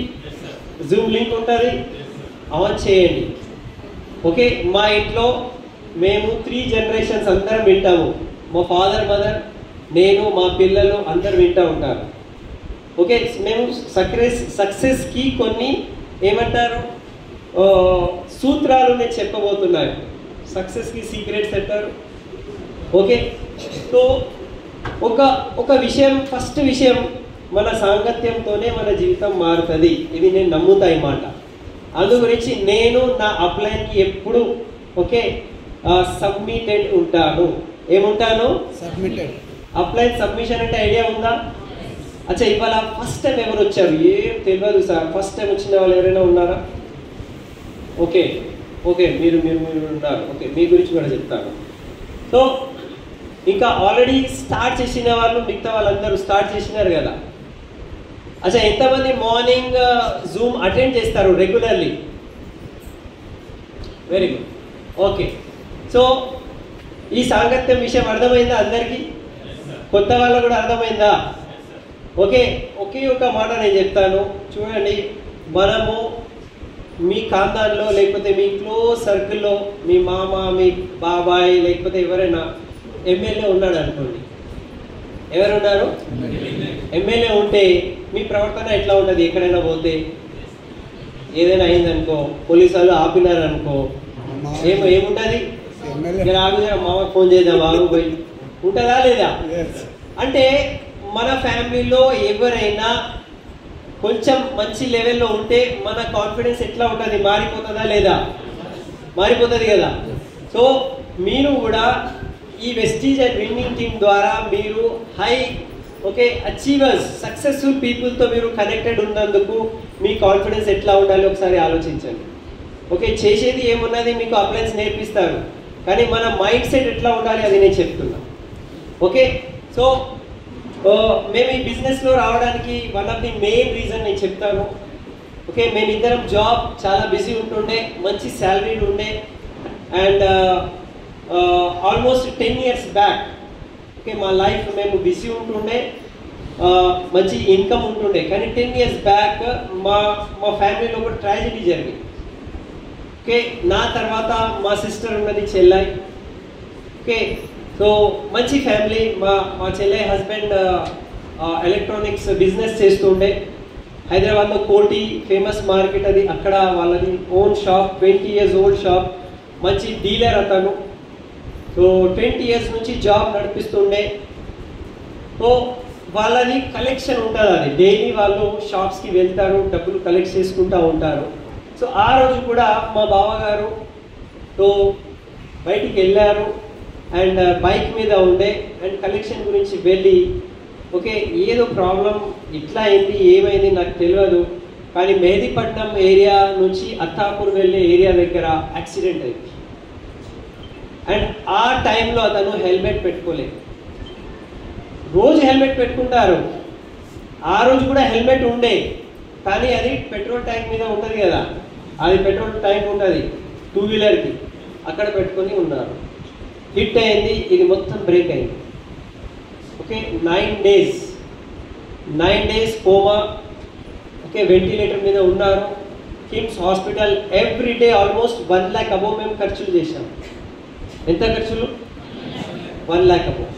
జూమ్ లింక్ ఉంటుంది, ఆన్ చేయండి. ఓకే. మా ఇంట్లో మేము 3 generations అందరం వింటాము. మా ఫాదర్ మదర్ నేను మా పిల్లలు అందరు వింటూ ఉంటారు. ఓకే. మేము సక్సెస్కి కొన్ని ఏమంటారు సూత్రాలు నేను చెప్పబోతున్నాను. సక్సెస్కి సీక్రెట్స్ అంటారు. ఓకే. సో ఒక విషయం, ఫస్ట్ విషయం, మన సాంగత్యంతోనే మన జీవితం మారుతుంది. ఇది నేను నమ్ముతా ఈ మాట. అందు గురించి నేను నా అప్లైన్కి ఎప్పుడు ఓకే సబ్మిటెడ్ ఉంటాను. ఏముంటాను? సబ్మిటెడ్. అప్లైన్ సబ్మిషన్ అంటే ఐడియా ఉందా? అచ్చా, ఇవాళ ఫస్ట్ టైం ఎవరు వచ్చారు? ఏం తెలియదు సార్. ఫస్ట్ టైం వచ్చిన వాళ్ళు ఎవరైనా ఉన్నారా? ఓకే ఓకే, మీరు మీరు మీరు ఉన్నారు. ఓకే, మీ గురించి కూడా చెప్తాను. సో ఇంకా ఆల్రెడీ స్టార్ట్ చేసిన వాళ్ళు, మిగతా వాళ్ళందరూ స్టార్ట్ చేసినారు కదా. అచ్చా, ఎంతమంది మార్నింగ్ జూమ్ అటెండ్ చేస్తారు regularly? Very good. Okay. So ఈ సాంగత్యం విషయం అర్థమైందా అందరికీ? కొత్త వాళ్ళకు కూడా అర్థమైందా? ఓకే. ఒకే ఒక మాట నేను చెప్తాను చూడండి. మనము మీ ఖాందాన్లో లేకపోతే మీ క్లోజ్ సర్కిల్లో మీ మామ, మీ బాబాయ్, లేకపోతే ఎవరైనా ఎమ్మెల్యే ఉన్నాడు అనుకోండి. ఎవరున్నారు? ఎమ్మెల్యే ఉంటే మీ ప్రవర్తన ఎట్లా ఉంటుంది? ఎక్కడైనా పోతే ఏదైనా అయిందనుకో, పోలీసు వాళ్ళు ఆపినారనుకో, ఏముంటుంది? ఆగుదా, మామకు ఫోన్ చేద్దాం, ఆగు పోయి ఉంటుందా లేదా? అంటే మన ఫ్యామిలీలో ఎవరైనా కొంచెం మంచి లెవెల్లో ఉంటే మన కాన్ఫిడెన్స్ ఎట్లా ఉంటుంది? మారిపోతుందా లేదా? మారిపోతుంది కదా. సో మీరు కూడా ఈ వెస్టీజ్ అండ్ విన్నింగ్ టీమ్ ద్వారా మీరు హై ఓకే అచీవర్స్, సక్సెస్ఫుల్ పీపుల్తో మీరు కనెక్టెడ్ ఉన్నందుకు మీ కాన్ఫిడెన్స్ ఎట్లా ఉండాలి ఒకసారి ఆలోచించండి. ఓకే, చేసేది ఏమున్నది మీకు అప్లయన్స్ నేర్పిస్తారు, కానీ మన మైండ్ సెట్ ఎట్లా ఉండాలి అది నేను చెప్తున్నా. ఓకే. సో మేము ఈ బిజినెస్లో రావడానికి one of the main reason నేను చెప్తాను. ఓకే, మేమిద్దరం జాబ్ చాలా బిజీ ఉంటుండే, మంచి శాలరీ ఉండే, and almost 10 years back okay మా లైఫ్ మేము బిజీ ఉంటుండే, మంచి ఇన్కమ్ ఉంటుండే. కానీ 10 years బ్యాక్ మా ఫ్యామిలీలో ఒక ట్రాజెడీ జరిగింది. ఓకే, నా తర్వాత మా సిస్టర్ ఉన్నది చెల్లై. ఓకే, సో మంచి ఫ్యామిలీ. మా చెల్లె హస్బెండ్ ఎలక్ట్రానిక్స్ బిజినెస్ చేస్తుండే. హైదరాబాద్లో కోటి ఫేమస్ మార్కెట్ అది, అక్కడ వాళ్ళది own shop, 20 years old shop. మంచి డీలర్ అతను. సో 20 years నుంచి జాబ్ నడిపిస్తుండే. సో వాళ్ళది కలెక్షన్ ఉంటుంది, అది డైలీ వాళ్ళు షాప్స్కి వెళ్తారు, డబ్బులు కలెక్ట్ చేసుకుంటూ ఉంటారు. సో ఆ రోజు కూడా మా బావగారు సో బయటికి వెళ్ళారు అండ్ బైక్ మీద ఉండే అండ్ కలెక్షన్ గురించి వెళ్ళి ఓకే ఏదో ప్రాబ్లం ఇట్లా అయింది, ఏమైంది నాకు తెలియదు, కానీ మెహదీపట్నం ఏరియా నుంచి అత్తాపూర్ వెళ్ళే ఏరియా దగ్గర యాక్సిడెంట్ అయింది. అండ్ ఆ టైంలో అతను హెల్మెట్ పెట్టుకోలేదు. రోజు హెల్మెట్ పెట్టుకుంటారు, ఆ రోజు కూడా హెల్మెట్ ఉండే, కానీ అది పెట్రోల్ ట్యాంక్ మీద ఉంటుంది కదా, అది పెట్రోల్ ట్యాంక్ ఉంటుంది 2-wheelerకి, అక్కడ పెట్టుకొని ఉన్నారు. హిట్ అయింది, ఇది మొత్తం బ్రేక్ అయింది. Okay 9 days coma. Okay ventilator మీద ఉన్నారు. KIMS hospital every day almost 1 lakh above మేము ఖర్చులు చేశాం. ఎంత ఖర్చులు? 1 lakh above.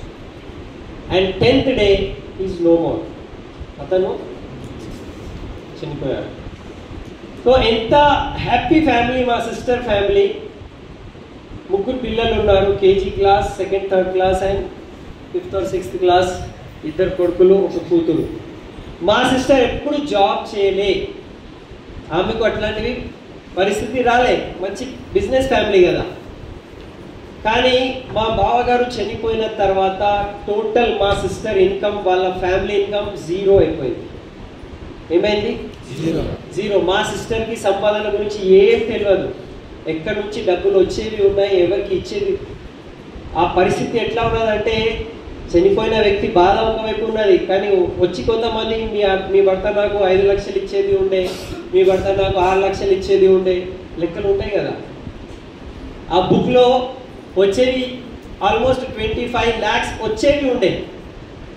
And 10th day is no more, అతను చనిపోయారు. సో ఎంత హ్యాపీ ఫ్యామిలీ మా సిస్టర్ ఫ్యామిలీ. 3 పిల్లలు ఉన్నారు, KG class, 2nd, 3rd class and 5th or 6th class. 2 కొడుకులు, 1 కూతురు. మా సిస్టర్ ఎప్పుడు జాబ్ చేయలే, ఆమెకు అట్లాంటివి పరిస్థితి రాలే, మంచి బిజినెస్ ఫ్యామిలీ కదా. కానీ మా బావగారు చనిపోయిన తర్వాత టోటల్ మా సిస్టర్ ఇన్కమ్, వాళ్ళ ఫ్యామిలీ ఇన్కమ్ 0 అయిపోయింది. ఏమైంది? 0. మా సిస్టర్కి సంపాదన గురించి ఏం తెలియదు, ఎక్కడి నుంచి డబ్బులు వచ్చేవి ఉన్నాయి, ఎవరికి ఇచ్చేది. ఆ పరిస్థితి ఎట్లా ఉన్నదంటే చనిపోయిన వ్యక్తి బాధ ఒకవైపు ఉన్నది, కానీ వచ్చి కొంతమంది మీ భర్త నాకు 5 లక్షలు ఇచ్చేది ఉండే, మీ భర్త నాకు 6 లక్షలు ఇచ్చేది ఉండే, లెక్కలు ఉంటాయి కదా. ఆ బుక్లో వచ్చేవి ఆల్మోస్ట్ 25 lakhs వచ్చేవి ఉండే.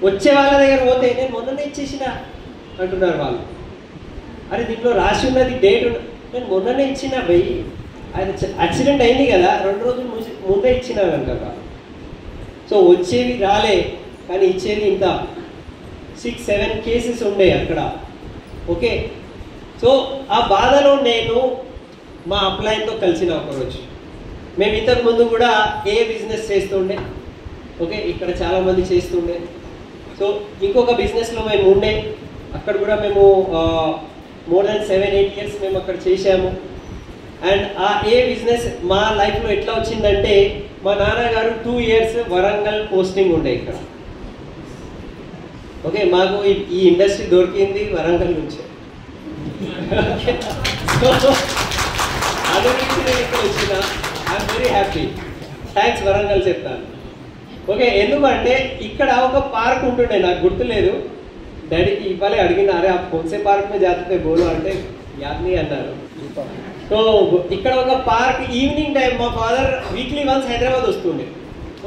వచ్చే వాళ్ళ దగ్గర పోతే నేను మొన్ననే ఇచ్చేసిన అంటున్నారు వాళ్ళు. అరే దీంట్లో రాసి ఉన్నది డేట్, నేను మొన్ననే ఇచ్చిన వెయ్యి, అది యాక్సిడెంట్ అయింది కదా 2 రోజులు ముందే ఇచ్చినానంటారు. సో వచ్చేవి రాలే, కానీ ఇచ్చేది ఇంత 6-7 కేసెస్ ఉండే అక్కడ. ఓకే సో ఆ బాధలో నేను మా అప్లైన్తో కలిసిన ఒకరోజు. మేము ఇంతకు ముందు కూడా బిజినెస్ చేస్తుండే. ఓకే ఇక్కడ చాలామంది చేస్తుండే. సో ఇంకొక బిజినెస్లో మేము ఉండే, అక్కడ కూడా మేము more than 7-8 years మేము అక్కడ చేశాము. అండ్ ఆ బిజినెస్ మా లైఫ్లో ఎట్లా వచ్చిందంటే మా నాన్నగారు 2 years వరంగల్ పోస్టింగ్ ఉండే ఇక్కడ. ఓకే మాకు ఈ ఇండస్ట్రీ దొరికింది వరంగల్ నుంచే. అది నుంచి నేను ఇక్కడ వచ్చిన. I'm very happy. Thanks Warangal చెప్తాను. ఓకే ఎందుకంటే ఇక్కడ ఒక పార్క్ ఉంటుండే, నాకు గుర్తులేదు, డాడీకి ఇవ్వాలి అడిగిన, అరే ఆ కొన్సే పార్క్ మీద జాతే బోలో అంటే యాద్ని అన్నారు. సో ఇక్కడ ఒక పార్క్ ఈవినింగ్ టైం మా ఫాదర్ వీక్లీ వన్స్ హైదరాబాద్ వస్తుండే.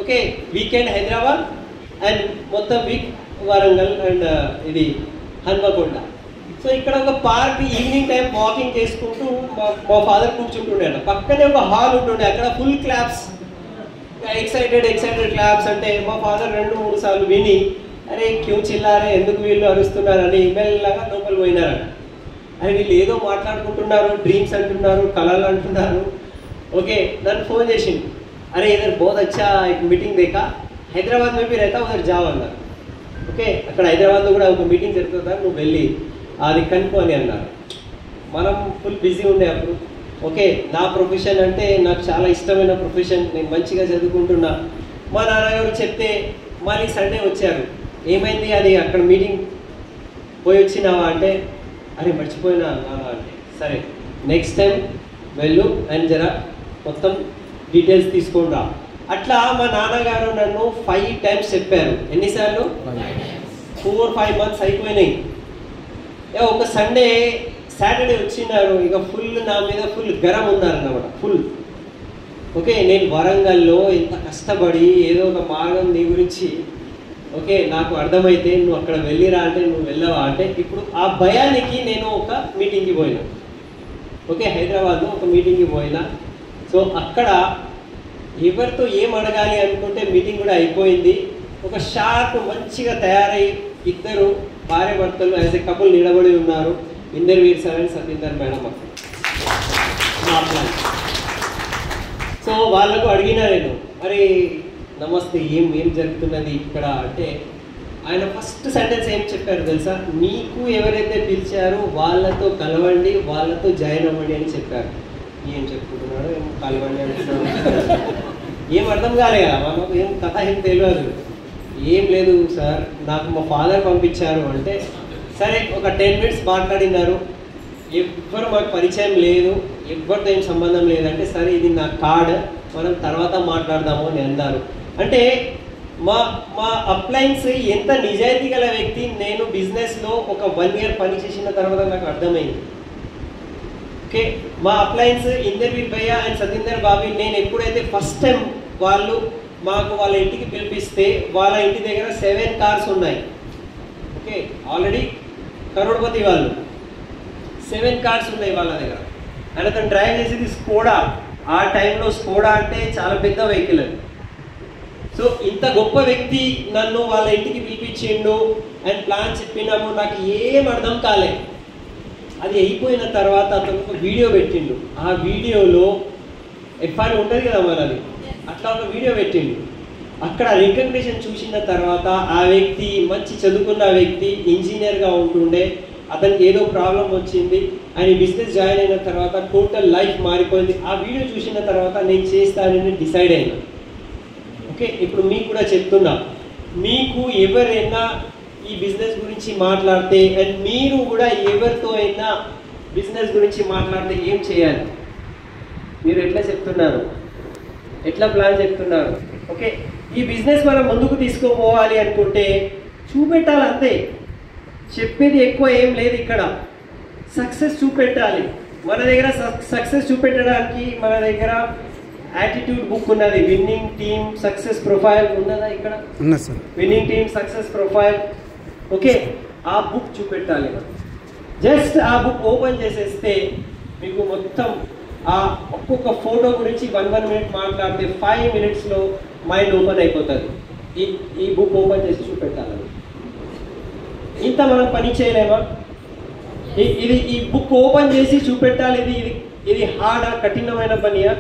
ఓకే వీకెండ్ హైదరాబాద్ అండ్ మొత్తం వీక్ వరంగల్ అండ్ ఇది హన్మకొండ. సో ఇక్కడ ఒక పార్క్ ఈవినింగ్ టైం వాకింగ్ చేసుకుంటూ మా ఫాదర్ కూర్చుంటుండే అంట. పక్కనే ఒక హాల్ ఉంటుండే, అక్కడ ఫుల్ క్లాప్స్, ఎక్సైటెడ్ క్లాప్స్. అంటే మా ఫాదర్ 2-3 సార్లు విని అరే క్యూ చిల్లారే, ఎందుకు వీళ్ళు అరుస్తున్నారని మెల్లగా లోపల పోయినారట. అరే వీళ్ళు ఏదో మాట్లాడుకుంటున్నారు, డ్రీమ్స్ అంటున్నారు, కళలు అంటున్నారు. ఓకే నన్ను ఫోన్ చేసిండు, అరే ఇधर बहुत अच्छा एक मीटिंग देखा, హైదరాబాద్ में भी रहता उधर जाओ అన్నారు. ఓకే అక్కడ హైదరాబాద్లో కూడా ఒక మీటింగ్ జరుగుతుందా, నువ్వు వెళ్ళి అది కనుక్కో అని అన్నారు. మనం ఫుల్ బిజీ ఉండే అప్పుడు. ఓకే నా ప్రొఫెషన్ అంటే నాకు చాలా ఇష్టమైన ప్రొఫెషన్, నేను మంచిగా చదువుకుంటున్నా. మా నాన్నగారు చెప్తే మళ్ళీ సండే వచ్చారు, ఏమైంది అది అక్కడ మీటింగ్ పోయి వచ్చినావా అంటే అరే మర్చిపోయినా నాన్న అంటే, సరే నెక్స్ట్ టైం వెళ్ళు అండ్ జరా మొత్తం డీటెయిల్స్ తీసుకొని రా. అట్లా మా నాన్నగారు నన్ను 5 times చెప్పారు. ఎన్నిసార్లు? 4-5 months అయిపోయినాయి. ఒక సండే సాటర్డే వచ్చినారు, ఇక ఫుల్ నా మీద ఫుల్ గరం ఉన్నారన్నమాట, ఫుల్. ఓకే నేను వరంగల్లో ఎంత కష్టపడి ఏదో ఒక మార్గం నీ గురించి ఓకే నాకు అర్థమైతే నువ్వు అక్కడ వెళ్ళిరా అంటే నువ్వు వెళ్ళవా అంటే, ఇప్పుడు ఆ భయానికి నేను ఒక మీటింగ్కి పోయినా. ఓకే హైదరాబాద్లో ఒక మీటింగ్కి పోయినా. సో అక్కడ ఎవరితో ఏం అడగాలి అనుకుంటే మీటింగ్ కూడా అయిపోయింది. ఒక షార్ట్ మంచిగా తయారై ఇద్దరు భార్య భర్తలు యాజ్ ఎ కపుల్ నిలబడి ఉన్నారు. ఇందర్వీర్ సార్ అండ్ సతీందర్ మేడం అక్కడ. సో వాళ్ళకు అడిగినా నేను, అరే నమస్తే, ఏం జరుగుతున్నది ఇక్కడ అంటే, ఆయన ఫస్ట్ సెంటెన్స్ ఏం చెప్పారు తెలుసా? మీకు ఎవరైతే పిలిచారో వాళ్ళతో కలవండి, వాళ్ళతో జాయిన్ అవ్వండి అని చెప్పారు. ఏం చెప్పుకుంటున్నాడు, ఏం కలవండి అంటున్నాడు, ఏం అర్థం కాలే కదా, మనకు ఏం కథ ఏం తెలియదు. ఏం లేదు సార్, నాకు మా ఫాదర్ పంపించారు అంటే, సరే ఒక 10 minutes మాట్లాడినారు. ఎవ్వరు మాకు పరిచయం లేదు, ఎవ్వరితో ఏం సంబంధం లేదంటే, సరే ఇది నా కార్డ్, మనం తర్వాత మాట్లాడదాము అని అన్నారు. అంటే మా అప్లయన్స్ ఎంత నిజాయితీ గల వ్యక్తి. నేను బిజినెస్లో ఒక 1 year పని చేసిన తర్వాత నాకు అర్థమైంది. ఓకే, మా అప్లయన్స్ ఇందర్వీర్ భయ్య అండ్ సతీందర్ బాబీ, నేను ఎప్పుడైతే ఫస్ట్ టైం వాళ్ళు మాకు వాళ్ళ ఇంటికి పిలిపిస్తే, వాళ్ళ ఇంటి దగ్గర 7 cars ఉన్నాయి. ఓకే, ఆల్రెడీ కరోడ్పతి వాళ్ళు 7 cars ఉన్నాయి వాళ్ళ దగ్గర. అండ్ అతను డ్రైవ్ చేసేది స్కోడా. ఆ టైంలో స్కోడా అంటే చాలా పెద్ద వెహికల్ అది. సో ఇంత గొప్ప వ్యక్తి నన్ను వాళ్ళ ఇంటికి పిలిపించిండు అండ్ ప్లాన్ చెప్పినాము, నాకు ఏం అర్థం కాలే. అది అయిపోయిన తర్వాత అతను ఒక వీడియో పెట్టిండు. ఆ వీడియోలో ఎఫ్ఐఆర్ ఉంటుంది కదా మనది, అట్లా ఒక వీడియో పెట్టిండు. అక్కడ రికగ్నిషన్ చూసిన తర్వాత ఆ వ్యక్తి మంచి చదువుకున్న వ్యక్తి, ఇంజనీర్గా ఉంటుండే, అతనికి ఏదో ప్రాబ్లం వచ్చింది, ఆయన బిజినెస్ జాయిన్ అయిన తర్వాత టోటల్ లైఫ్ మారిపోయింది. ఆ వీడియో చూసిన తర్వాత నేను చేస్తానని డిసైడ్ అయినా. ఓకే, ఇప్పుడు మీకు కూడా చెప్తున్నా, మీకు ఎవరైనా ఈ బిజినెస్ గురించి మాట్లాడితే అండ్ మీరు కూడా ఎవరితో అయినా బిజినెస్ గురించి మాట్లాడితే ఏం చేయాలి? మీరు ఎట్లా చెప్తున్నారు, ఎట్లా ప్లాన్ చెప్తున్నారు? ఓకే, ఈ బిజినెస్ మనం ముందుకు తీసుకుపోవాలి అనుకుంటే చూపెట్టాలి అంతే, చెప్పేది ఎక్కువ ఏం లేదు. ఇక్కడ సక్సెస్ చూపెట్టాలి. మన దగ్గర సక్సెస్ చూపెట్టడానికి మన దగ్గర యాటిట్యూడ్ బుక్ ఉన్నది. విన్నింగ్ టీమ్ సక్సెస్ ప్రొఫైల్ ఉన్నదా ఇక్కడ? Winning team success profile. Okay, ఆ బుక్ చూపెట్టాలి. జస్ట్ ఆ బుక్ ఓపెన్ చేసేస్తే మీకు మొత్తం ఆ ఒక్కొక్క ఫోటో గురించి 1 minute మాట్లాడితే 5 minutesలో మైండ్ ఓపెన్ అయిపోతుంది. ఈ బుక్ ఓపెన్ చేసి చూపెట్టాలని. ఇంత మనం పని చేయలేమా? ఈ బుక్ ఓపెన్ చేసి చూపెట్టాలి. ఇది హార్డా, కఠినమైన పనియా?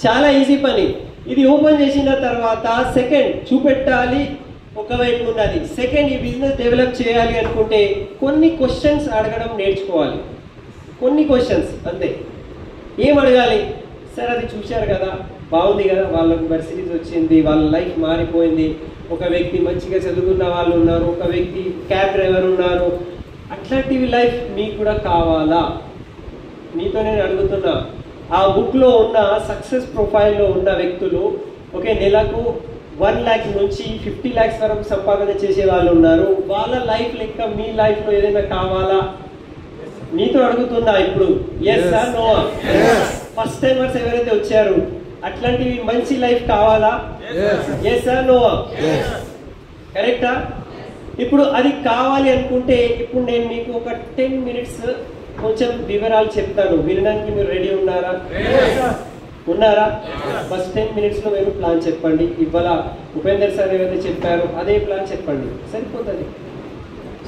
చాలా ఈజీ పని. ఇది ఓపెన్ చేసిన తర్వాత సెకండ్ చూపెట్టాలి ఒకవైపు ఉన్నది. సెకండ్, ఈ బిజినెస్ డెవలప్ చేయాలి అనుకుంటే కొన్ని క్వశ్చన్స్ అడగడం నేర్చుకోవాలి. కొన్ని క్వశ్చన్స్ అంతే. ఏం అడగాలి? సార్ అది చూశారు కదా, బాగుంది కదా, వాళ్ళకు మెర్సిడీస్ వచ్చింది, వాళ్ళ లైఫ్ మారిపోయింది, ఒక వ్యక్తి మంచిగా చదువుకున్న వాళ్ళు ఉన్నారు, ఒక వ్యక్తి క్యాబ్ డ్రైవర్ ఉన్నారు, అట్లాంటివి లైఫ్ మీకు కూడా కావాలా? మీతో నేను అడుగుతున్నా. ఆ బుక్లో ఉన్న సక్సెస్ ప్రొఫైల్లో ఉన్న వ్యక్తులు ఓకే నెలకు 1 lakh నుంచి 50 lakhs వరకు సంపాదన చేసే వాళ్ళు ఉన్నారు. వాళ్ళ లైఫ్ లెక్క మీ లైఫ్లో ఏదైనా కావాలా? మీతో అడుగుతున్నా ఇప్పుడు. Yes sir, no? First timers ఎవరైతే వచ్చారు అట్లాంటివి మంచి లైఫ్ కావాలా? Yes sir, no? కరెక్టా? ఇప్పుడు అది కావాలి అనుకుంటే ఇప్పుడు నేను మీకు ఒక 10 minutes కొంచెం వివరాలు చెప్తాను. వినడానికి మీరు రెడీ ఉన్నారా? ఉన్నారా? ఫస్ట్ 10 minutesలో మీరు ప్లాన్ చెప్పండి. ఇవాళ ఉపేందర్ సార్ ఏదైతే చెప్పారో అదే ప్లాన్ చెప్పండి, సరిపోతుంది.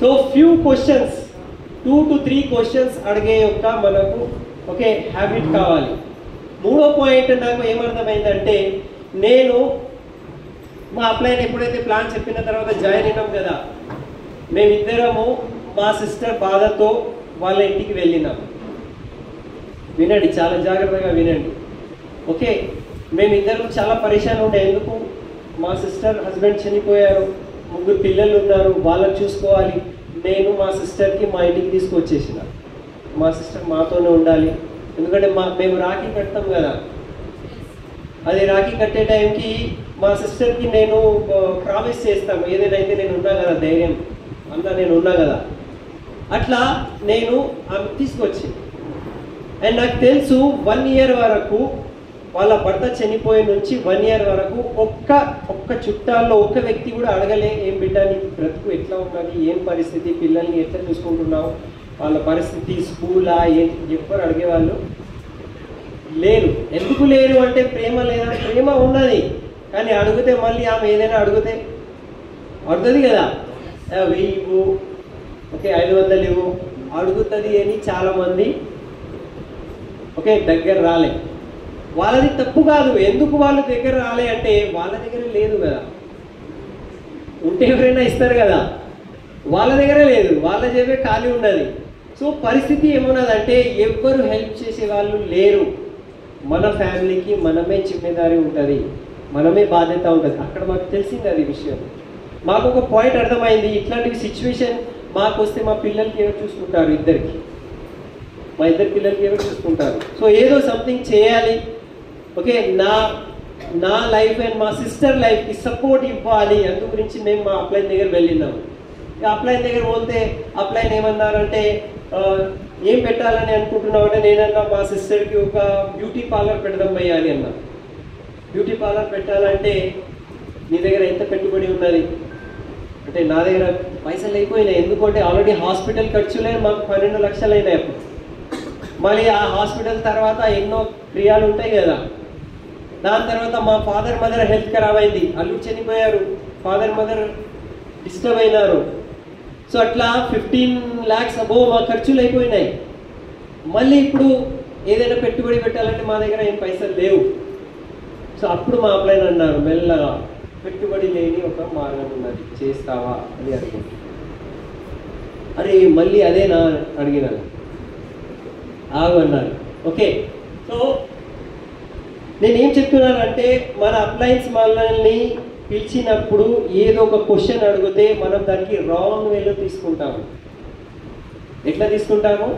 So few questions, 2 to 3 questions అడిగే యొక్క మనకు ఓకే హ్యాబిట్ కావాలి. 3వ పాయింట్ నాకు ఏమర్థమైందంటే, నేను మా అప్లైన్ ఎప్పుడైతే ప్లాన్ చెప్పిన తర్వాత జాయిన్ అయినాం కదా, మేమిద్దరము మా సిస్టర్ బాధతో వాళ్ళ ఇంటికి వెళ్ళినాం. వినండి, చాలా జాగ్రత్తగా వినండి. ఓకే, మేమిద్దరం చాలా పరేషాన్ ఉండే. ఎందుకు? మా సిస్టర్ హస్బెండ్ చనిపోయారు, 3 పిల్లలు ఉన్నారు, వాళ్ళని చూసుకోవాలి. నేను మా సిస్టర్కి మా ఇంటికి తీసుకొచ్చేసిన. మా సిస్టర్ మాతోనే ఉండాలి, ఎందుకంటే మేము రాఖీ కడతాం కదా. అది రాఖీ కట్టే టైంకి మా సిస్టర్కి నేను ప్రామిస్ చేస్తాను, ఏదైనా అయితే నేను ఉన్నా కదా, ధైర్యం అన్నా నేను ఉన్నా కదా, అట్లా నేను ఆమె తీసుకొచ్చి. అండ్ నాకు తెలుసు 1 year వరకు వాళ్ళ భర్త చనిపోయే నుంచి 1 year వరకు ఒక్క చుట్టాల్లో ఒక్క వ్యక్తి కూడా అడగలే, ఏం బిడ్డ నీకు బ్రతుకు ఎట్లా ఉన్నది, ఏం పరిస్థితి, పిల్లల్ని ఎట్లా చూసుకుంటున్నావు, వాళ్ళ పరిస్థితి, స్కూలా, ఏంటి, ఎవ్వరు అడిగేవాళ్ళు. లేరు. ఎందుకు లేరు అంటే ప్రేమ లేదా? ప్రేమ ఉన్నది, కానీ అడిగితే మళ్ళీ ఆమె ఏదైనా అడిగితే అడుగుతుంది కదా, 1000 ఇవ్వు, ఓకే 500 ఇవ్వు అడుగుతుంది అని చాలామంది ఓకే దగ్గర రాలే. వాళ్ళది తప్పు కాదు. ఎందుకు వాళ్ళ దగ్గర రాలే అంటే వాళ్ళ దగ్గర లేదు కదా. ఉంటే ఎవరైనా ఇస్తారు కదా, వాళ్ళ దగ్గర లేదు, వాళ్ళ జేబే ఖాళీ ఉన్నది. సో పరిస్థితి ఏమున్నదంటే ఎవ్వరు హెల్ప్ చేసే వాళ్ళు లేరు. మన ఫ్యామిలీకి మనమే జిమ్మేదారీ ఉంటుంది, మనమే బాధ్యత ఉంటుంది. అక్కడ మాకు తెలిసింది అది విషయం. మాకు ఒక పాయింట్ అర్థమైంది, ఇట్లాంటి సిచ్యువేషన్ మాకు వస్తే మా పిల్లలకి ఎవరు చూసుకుంటారు? మా ఇద్దరు పిల్లలకి ఎవరు చూసుకుంటారు? సో ఏదో సంథింగ్ చేయాలి. ఓకే, నా లైఫ్ అండ్ మా సిస్టర్ లైఫ్కి సపోర్ట్ ఇవ్వాలి. అందు గురించి మేము మా అప్లైన్ దగ్గర వెళ్ళినాము. అప్లైన్ దగ్గర పోతే అప్లైన్ ఏమన్నారంటే ఏం పెట్టాలని అనుకుంటున్నావు అంటే నేనన్నా మా సిస్టర్కి ఒక బ్యూటీ పార్లర్ పెడదాం భయ్యా అని అన్నా. బ్యూటీ పార్లర్ పెట్టాలంటే నీ దగ్గర ఎంత పెట్టుబడి ఉన్నది అంటే నా దగ్గర పైసలు అయిపోయినాయి. ఎందుకంటే ఆల్రెడీ హాస్పిటల్ ఖర్చులే మాకు 12 లక్షలు అయినాయి అప్పుడు. మళ్ళీ ఆ హాస్పిటల్ తర్వాత ఎన్నో క్రియాలు ఉంటాయి కదా. దాని తర్వాత మా ఫాదర్ మదర్ హెల్త్ ఖరాబ్ అయింది, అల్లు చనిపోయారు, ఫాదర్ మదర్ డిస్టర్బ్ అయినారు. సో అట్లా 15 lakhs అబో మా ఖర్చులు అయిపోయినాయి. మళ్ళీ ఇప్పుడు ఏదైనా పెట్టుబడి పెట్టాలంటే మా దగ్గర ఏం పైసలు లేవు. సో అప్పుడు మా అప్లైన్ అన్నారు, మెల్లగా పెట్టుబడి లేని ఒక మార్గం ఉన్నది, చేస్తావా అని అడిగాను. అరే మళ్ళీ అదేనా అడిగినాను, ఆగు అన్నారు. ఓకే, సో నేనేం చెప్తున్నానంటే మన అప్లైన్స్ మనల్ని పిలిచినప్పుడు ఏదో ఒక క్వశ్చన్ అడిగితే మనం దానికి రాంగ్ వేలో తీసుకుంటాము. ఎట్లా తీసుకుంటాము?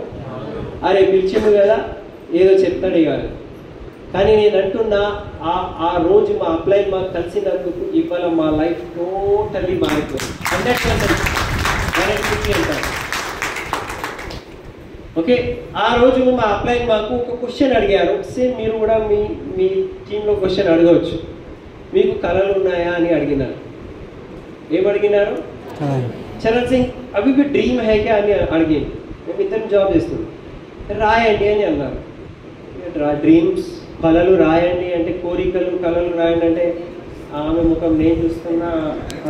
అరే పిలిచిండు కదా ఏదో చెప్తాడు కాదు. కానీ నేను అంటున్నా ఆ రోజు మా అప్లైన్ మాకు కలిసినందుకు ఇవాళ మా లైఫ్ టోటల్లీ మారిపోయింది. 100% గ్యారెంటీ అంటారు. ఓకే, ఆ రోజు మా అప్లైన్ మాకు ఒక క్వశ్చన్ అడిగారు. సేమ్ మీరు కూడా మీ టీంలో క్వశ్చన్ అడగవచ్చు. మీకు కళలు ఉన్నాయా అని అడిగినారు. ఏమడిగినారు? చరణ్ సింగ్ అవి మీ డ్రీమ్ హైకే అని అడిగింది. మేము ఇద్దరం జాబ్ చేస్తున్నాం, రాయండి అని అన్నారు. డ్రీమ్స్ కళలు రాయండి అంటే కోరికలు కళలు రాయండి అంటే ఆమె ముఖం నేను చూస్తున్నా,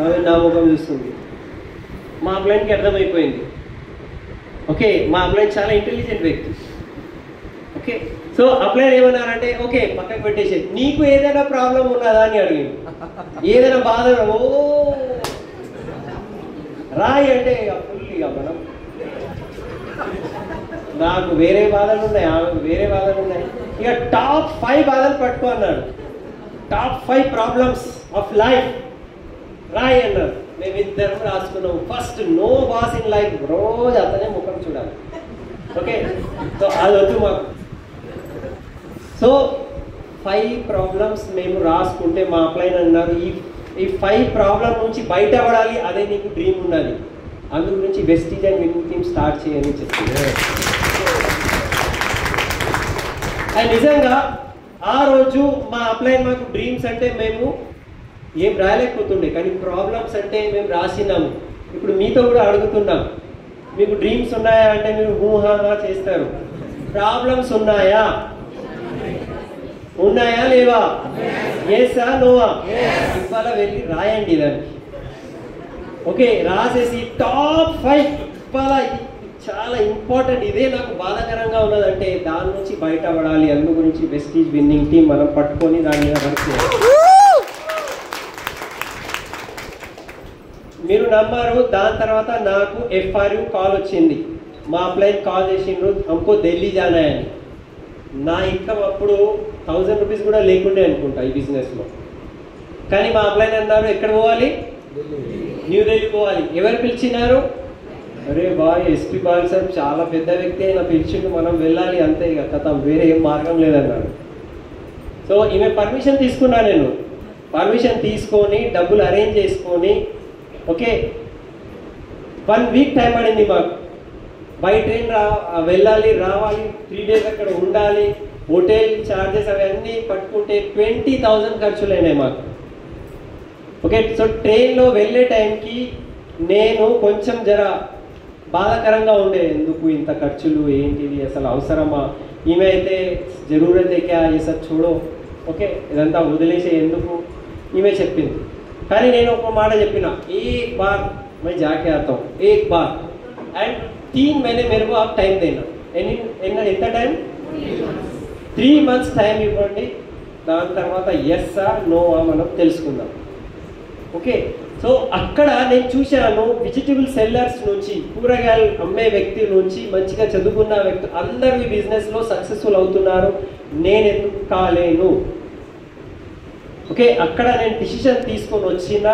ఆమె నా ముఖం చూస్తుంది. మా అప్లైన్కి అర్థమైపోయింది. ఓకే, మా అప్లైన్ చాలా ఇంటెలిజెంట్ వ్యక్తి. ఓకే, సో అప్లైన్ ఏమన్నారంటే ఓకే పక్కకు పెట్టేసి నీకు ఏదైనా ప్రాబ్లం ఉన్నదా అని అడిగింది. ఏదైనా బాధ ఓ రాయి అంటే ఫుల్గా మనం నాకు వేరే బాధలు ఉన్నాయి, ఆమెకు వేరే బాధలు ఉన్నాయి. ఇక టాప్ 5 బాధలు పట్టుకో అన్నాడు. టాప్ 5 ప్రాబ్లమ్స్ ఆఫ్ లైఫ్ రాయి అన్నారు. మేమిద్దరం రాసుకున్నాం. First no boss in life, రోజు అతనే ముఖం చూడాలి. ఓకే, సో అది వద్దు మాకు. సో 5 ప్రాబ్లమ్స్ మేము రాసుకుంటే మా అప్లైన్ అన్నారు ఈ 5 ప్రాబ్లం నుంచి బయటపడాలి, అదే నీకు డ్రీమ్ ఉన్నది. అందు గురించి Vestige and winning team start చేయని చెప్పింది. అండ్ నిజంగా ఆ రోజు మా అప్లైన్ మాకు డ్రీమ్స్ అంటే మేము ఏం రాయలేకపోతుండే, కానీ ప్రాబ్లమ్స్ అంటే మేము రాసినాము. ఇప్పుడు మీతో కూడా అడుగుతున్నాం, మీకు డ్రీమ్స్ ఉన్నాయా అంటే మీరు ఊహాగా చేస్తారు. ప్రాబ్లమ్స్ ఉన్నాయా లేవా? ఎస్ఆ నోవా? ఇవాళ వెళ్ళి రాయండి దానికి. ఓకే, రాసేసి టాప్ 5 ఇవాళ చాలా ఇంపార్టెంట్. ఇదే నాకు బాధాకరంగా ఉన్నదంటే దాని నుంచి బయటపడాలి. అందు గురించి వెస్టీజ్ విన్నింగ్ టీం మనం పట్టుకొని దాని మీద వర్క్ చేయాలి. మీరు నమ్మారు. దాని తర్వాత నాకు FRU కాల్ వచ్చింది. మా అప్లైన్ కాల్ చేసిండ్రు, హమ్కో ఢిల్లీ జానా అని. నా ఇన్కమ్ అప్పుడు 1000 రూపీస్ కూడా లేకుండే అనుకుంటా ఈ బిజినెస్లో. కానీ మా అప్లైన్ అన్నారు ఎక్కడ పోవాలి? న్యూఢిల్లీ పోవాలి. ఎవరు పిలిచినారు? అరే బాయ్ ఎస్పీ బాల్ సార్ చాలా పెద్ద వ్యక్తి అయినా పిలిచిండు, మనం వెళ్ళాలి అంతే, ఇక కథ వేరే ఏం మార్గం లేదన్నాడు. సో ఈమె పర్మిషన్ తీసుకున్నా. నేను పర్మిషన్ తీసుకొని డబ్బులు అరేంజ్ చేసుకొని ఓకే 1 వీక్ టైం పడింది మాకు. బై ట్రైన్ వెళ్ళాలి, రావాలి, 3 డేస్ అక్కడ ఉండాలి, హోటల్ ఛార్జెస్ అవన్నీ పట్టుకుంటే 20,000 ఖర్చులైనాయి మాకు. ఓకే, సో ట్రైన్లో వెళ్ళే టైంకి నేను కొంచెం బాధాకరంగా ఉండే, ఎందుకు ఇంత ఖర్చులు, ఏంటిది అసలు అవసరమా, ఈమె అయితే జరూరత్ క్యా ये सब छोड़ो, ఓకే ఇదంతా వదిలేసే ఎందుకు, ఈమె చెప్పింది. కానీ నేను ఒక మాట చెప్పిన, एक बार मैं जाके आता हूँ, एक बार एंड 3 महीने मेरे को आप टाइम देना. ఎంత టైం? 3 months టైం ఇవ్వండి. దాని తర్వాత ఎస్ నో మనం తెలుసుకుందాం. ఓకే, సో అక్కడ నేను చూశాను వెజిటబుల్ సెల్లర్స్ నుంచి, కూరగాయలు అమ్మే వ్యక్తి నుంచి, మంచిగా చదువుకున్న వ్యక్తి అందరూ ఈ బిజినెస్లో సక్సెస్ఫుల్ అవుతున్నారు, నేను ఎందుకు కాలేను. ఓకే, అక్కడ నేను డిసిషన్ తీసుకొని వచ్చిన,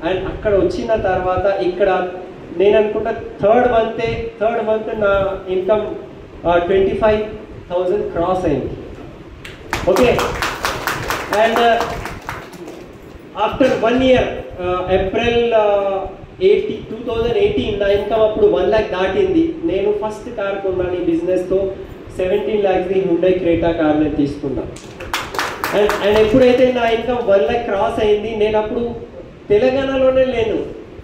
అండ్ అక్కడ వచ్చిన తర్వాత ఇక్కడ నేను అనుకుంటా థర్డ్ మంత్ నా ఇన్కమ్ 25,000 క్రాస్ అయింది. Okay, and after 1 year April 2018 నా ఇన్కమ్ అప్పుడు 1 lakh దాటింది. నేను ఫస్ట్ కార్ కొన్నాను ఈ బిజినెస్తో, 17 lakhs హ్యుండై క్రేటా కార్ నేను తీసుకున్నాను. అండ్ ఎప్పుడైతే నా ఇన్కమ్ 1 lakh క్రాస్ అయింది, నేను అప్పుడు తెలంగాణలోనే లేను,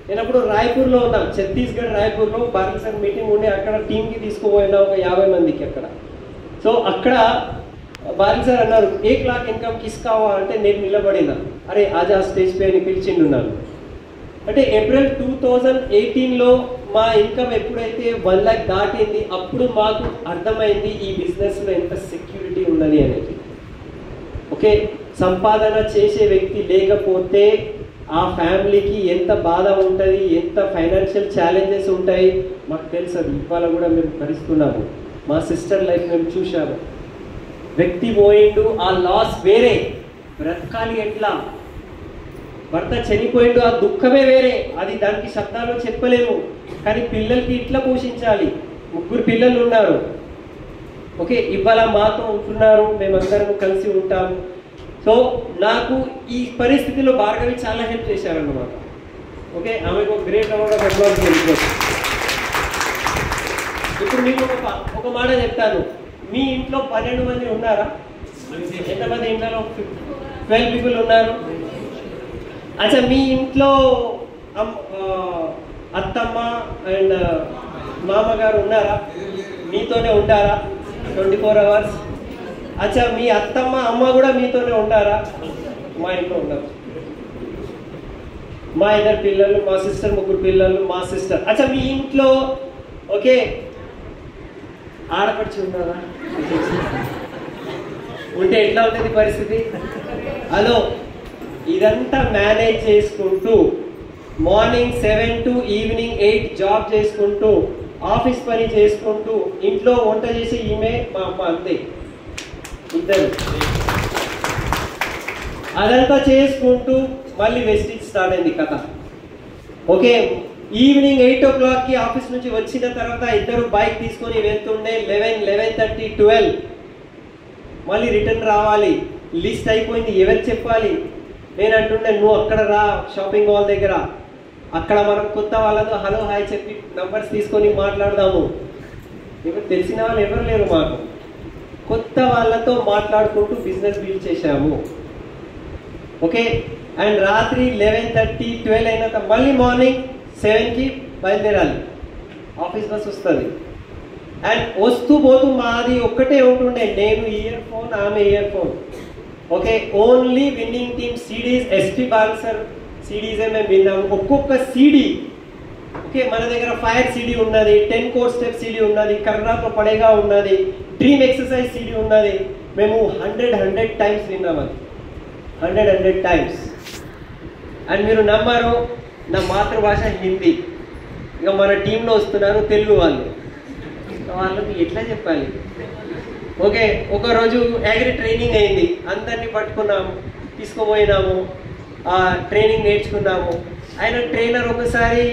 నేను అప్పుడు రాయ్పూర్లో ఉన్నా, ఛత్తీస్గఢ్ రాయ్పూర్లో బార్లీ సార్ మీటింగ్ ఉండి అక్కడ టీంకి తీసుకుపోయినా ఒక 50 మందికి అక్కడ. సో అక్కడ బార్లీ సార్ అన్నారు 1 lakh ఇన్కమ్ కిస్కావా అంటే నేను నిలబడినా, అరే ఆజా స్టేజ్ పే అని పిలిచిండు నన్ను. అంటే ఏప్రిల్ 2018లో మా ఇన్కమ్ ఎప్పుడైతే 1 lakh దాటింది, అప్పుడు మాకు అర్థమైంది ఈ బిజినెస్లో ఎంత సెక్యూరిటీ ఉన్నది అనేది. ఓకే, సంపాదన చేసే వ్యక్తి లేకపోతే ఆ ఫ్యామిలీకి ఎంత బాధ ఉంటుంది, ఎంత ఫైనాన్షియల్ ఛాలెంజెస్ ఉంటాయి మాకు తెలుసు. అది ఇవాళ కూడా మేము భరిస్తున్నాము, మా సిస్టర్ లైఫ్ మేము చూసాము. వ్యక్తి పోయిండు, ఆ లాస్ వేరే, బ్రతకాలి ఎట్లా, భర్త చనిపోయిండు, ఆ దుఃఖమే వేరే, అది దానికి శబ్దాలు చెప్పలేము. కానీ పిల్లలకి ఇట్లా పోషించాలి, 3 పిల్లలు ఉన్నారు. ఓకే, ఇవాళ మాతో ఉంటున్నారు, మేమందరం కలిసి ఉంటాము. సో నాకు ఈ పరిస్థితిలో భార్గవి చాలా హెల్ప్ చేశారన్నమాట. ఓకే, ఆమెకు గ్రేట్ అవార్డ్ ఆఫ్ అడ్వాన్స్ వెళ్ళిపోతుంది. ఇప్పుడు మీకు ఒక మాట చెప్తాను, మీ ఇంట్లో 12 మంది ఉన్నారా? ఎంతమంది ఇంట్లో? 12 people ఉన్నారు. అచ్చా, మీ ఇంట్లో అత్తమ్మ అండ్ మామగారు ఉన్నారా? మీతోనే ఉంటారా 24 hours? అచ్చా, మీ అత్తమ్మ అమ్మ కూడా మీతోనే ఉంటారా? మా ఇంట్లో ఉన్నారు. మా 2 పిల్లలు, మా సిస్టర్ 3 పిల్లలు, మా సిస్టర్. అచ్చా, మీ ఇంట్లో ఓకే ఆడపడిచి ఉన్నారా? ఉంటే ఎట్లా ఉంటుంది పరిస్థితి? హలో, ఇదంతా మేనేజ్ చేసుకుంటూ మార్నింగ్ 7 to evening 8 జాబ్ చేసుకుంటూ, ఆఫీస్ పని చేసుకుంటూ, ఇంట్లో వంట చేసి ఈమె మా అమ్మ, అంతే, ఇద్దరు. అదంతా చేసుకుంటూ మళ్ళీ వెస్టిజ్ స్టార్ట్ అయింది కథ. ఓకే, ఈవినింగ్ 8 o'clockకి ఆఫీస్ నుంచి వచ్చిన తర్వాత ఇద్దరు బైక్ తీసుకొని వెళ్తుండే, 11, 11:30, 12 మళ్ళీ రిటర్న్ రావాలి. లిస్ట్ అయిపోయింది, ఎవరు చెప్పాలి? నేను అంటుండే, నువ్వు అక్కడ రా షాపింగ్ మాల్ దగ్గర, అక్కడ మనం కొత్త వాళ్ళతో హలో హాయ్ చెప్పి నంబర్స్ తీసుకొని మాట్లాడదాము. ఎవరు తెలిసిన వాళ్ళు ఎవరు లేరు మాకు, కొత్త వాళ్ళతో మాట్లాడుకుంటూ బిజినెస్ బిల్డ్ చేశాము. ఓకే, అండ్ రాత్రి 11:30, 12 అయినాక మళ్ళీ మార్నింగ్ 7కి బయలుదేరాలి, ఆఫీస్ బస్ వస్తుంది. అండ్ వస్తూ పోతూ మాది ఒక్కటే ఉంటుండే, నేను ఇయర్ ఫోన్, ఆమె earphone. Okay, only winning team CDs, SP బాల్సర్ సిడీసే మేము విన్నాము. ఒక్కొక్క సిడీ, ఓకే, మన దగ్గర ఫైర్ సిడీ ఉన్నది, 10 crore స్టెప్ సిడీ ఉన్నది, కర్రాతో పడేగా ఉన్నది, డ్రీమ్ ఎక్సర్సైజ్ సిడీ ఉన్నది. మేము 100 times విన్నాము, అది 100 times. అండ్ మీరు నమ్మరు, నా మాతృభాష హిందీ, ఇక మన టీంలో వస్తున్నారు తెలుగు వాళ్ళు, వాళ్ళకి ఎట్లా చెప్పాలి? ఓకే, ఒకరోజు అగ్రి ట్రైనింగ్ అయింది, అందరినీ పట్టుకున్నాము, తీసుకుపోయినాము, ట్రైనింగ్ నేర్చుకున్నాము. ఆయన ట్రైనర్ ఒకసారి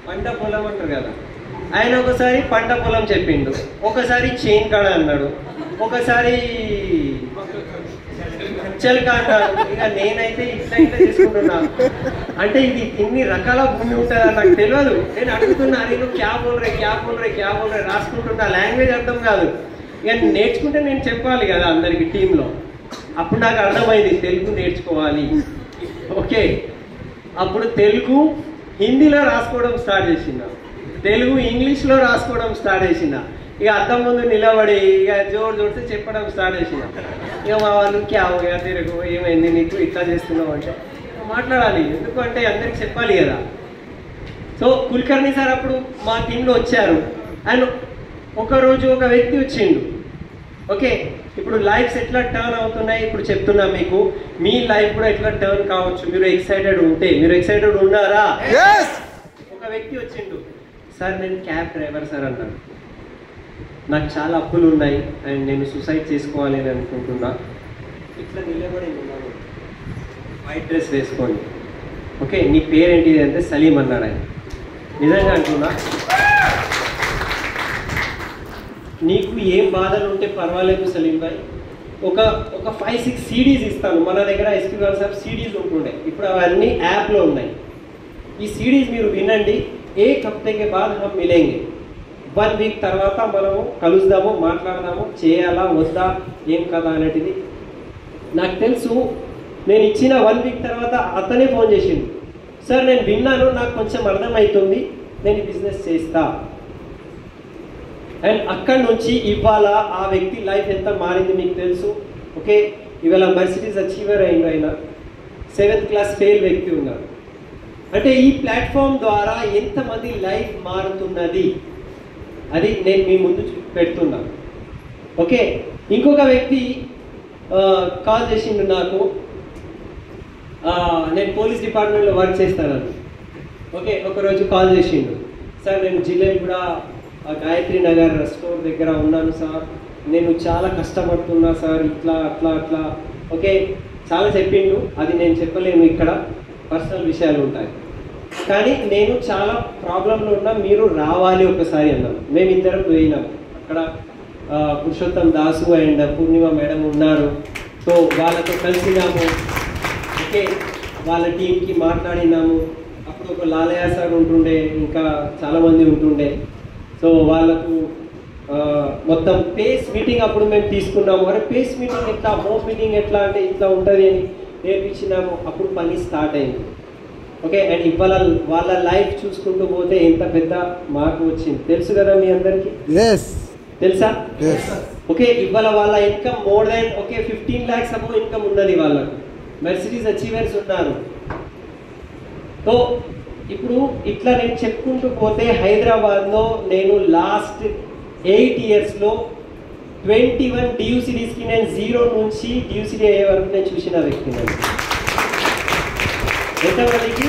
పంట పొలం అంటారు కదా, ఆయన ఒకసారి పంట పొలం చెప్పిండు, ఒకసారి చైన్ కాడ అన్నాడు, ఒకసారి చల్కా అన్నాడు. ఇక నేనైతే ఇట్లా తీసుకుంటున్నా, అంటే ఇది ఇన్ని రకాల భూమి ఉంటుందా నాకు తెలియదు. నేను అడుగుతున్నా, నేను క్యా బోల్రే రాసుకుంటున్నా, లాంగ్వేజ్ అర్థం కాదు. ఇక నేర్చుకుంటే నేను చెప్పాలి కదా అందరికి టీంలో. అప్పుడు నాకు అర్థమైంది తెలుగు నేర్చుకోవాలి. ఓకే, అప్పుడు తెలుగు హిందీలో రాసుకోవడం స్టార్ట్ చేసిందా. తెలుగు ఇంగ్లీష్లో రాసుకోవడం స్టార్ట్ చేసిన. ఇక అద్దం ముందు నిలబడి ఇక జోడు జోడితే చెప్పడం స్టార్ట్ చేసిన. ఇక మా వాళ్ళు క్యావుగా తిరుగు ఏమైంది నీకు ఇట్లా చేస్తున్నావు అంటే మాట్లాడాలి, ఎందుకంటే అందరికి చెప్పాలి కదా. సో కుల్కర్ణి సార్ అప్పుడు మా టీంలో వచ్చారు. అండ్ ఒకరోజు ఒక వ్యక్తి వచ్చిండు. ఓకే, ఇప్పుడు లైఫ్స్ ఎట్లా టర్న్ అవుతున్నాయి ఇప్పుడు చెప్తున్నా మీకు. మీ లైఫ్ కూడా ఎట్లా టర్న్ కావచ్చు మీరు ఎక్సైటెడ్ ఉంటే. మీరు ఎక్సైటెడ్ ఉన్నారా? ఒక వ్యక్తి వచ్చిండు, సార్ నేను క్యాబ్ డ్రైవర్ సార్ అన్నాడు. నాకు చాలా అప్పులు ఉన్నాయి అండ్ నేను సూసైడ్ చేసుకోవాలి అని అనుకుంటున్నా. ఇట్లా నిలబడి ఉన్నాను, వైట్ డ్రెస్ వేసుకొని. ఓకే, నీ పేరేంటిది అంటే సలీం అన్నాడు ఆయన. నిజంగా అంటున్నా, నీకు ఏం బాధలు ఉంటే పర్వాలేదు సలీం భాయ్, ఒక 5-6 CDs ఇస్తాను. మన దగ్గర ఎస్పీ గారు సార్ CDs ఉంటుండే, ఇప్పుడు అవన్నీ యాప్లో ఉన్నాయి. ఈ CDs మీరు వినండి. एक हफ्ते के बाद हम मिलेंगे. 1 వీక్ తర్వాత మనము కలుద్దాము, మాట్లాడదాము, చేయాలా వద్దా ఏం కదా అనేది. నాకు తెలుసు నేను ఇచ్చిన 1 వీక్ తర్వాత అతనే ఫోన్ చేసిండు, సార్ నేను విన్నాను, నాకు కొంచెం అర్థమవుతుంది, నేను బిజినెస్ చేస్తా. అండ్ అక్కడి నుంచి ఇవాళ ఆ వ్యక్తి లైఫ్ ఎంత మారింది మీకు తెలుసు. ఓకే, ఇవాళ మర్సిడీస్ అచీవర్ అయింది. ఆయన 7th క్లాస్ ఫెయిల్ వ్యక్తి ఉన్నారు. అంటే ఈ ప్లాట్ఫామ్ ద్వారా ఎంతమంది లైఫ్ మారుతున్నది అది నేను మీ ముందు పెడుతున్నా. ఓకే, ఇంకొక వ్యక్తి కాల్ చేసిండు నాకు, నేను పోలీస్ డిపార్ట్మెంట్లో వర్క్ చేస్తానని. ఓకే, ఒకరోజు కాల్ చేసిండు, సార్ నేను జిల్లేగూడ గాయత్రి నగర్ స్టోర్ దగ్గర ఉన్నాను సార్, నేను చాలా కష్టపడుతున్నా సార్, ఇట్లా అట్లా అట్లా. ఓకే, చాలా చెప్పిండు, అది నేను చెప్పలేను, ఇక్కడ పర్సనల్ విషయాలు ఉంటాయి. కానీ నేను చాలా ప్రాబ్లంలో ఉన్నా, మీరు రావాలి ఒకసారి అన్నాను. మేమిద్దరం పోయినాం. అక్కడ Purushottam Dasu and Purnima madam ఉన్నారు. సో వాళ్ళతో కలిసినాము. ఓకే, వాళ్ళ టీంకి మాట్లాడినాము. అప్పుడు ఒక లాలయ్య సార్ ఉంటుండే, ఇంకా చాలామంది ఉంటుండే. సో వాళ్ళకు మొత్తం పేస్ మీటింగ్ అప్పుడు మేము తీసుకున్నాము. అరే పేస్ మీటింగ్ ఎట్లా, హోమ్ మీటింగ్ ఎట్లా అంటే ఇట్లా ఉంటుంది అని నేర్పించినాము. అప్పుడు పని స్టార్ట్ అయింది. ఓకే, అండ్ ఇవాళ వాళ్ళ లైఫ్ చూసుకుంటూ పోతే ఎంత పెద్ద మార్పు వచ్చింది తెలుసు కదా మీ అందరికి, తెలుసా? ఓకే, ఇవాళ వాళ్ళ income more than 15 lakhs above income ఉన్నది వాళ్ళకు. మెర్సిడీస్ అచీవర్స్ ఉన్నారు. సో ఇప్పుడు ఇట్లా నేను చెప్పుకుంటూ పోతే హైదరాబాద్లో నేను లాస్ట్ 8 yearsలో 21 DUCDsకి నేను 0 నుంచి DUCD అయ్యే వరకు నేను చూసిన వ్యక్తి. ఎంతమందికి?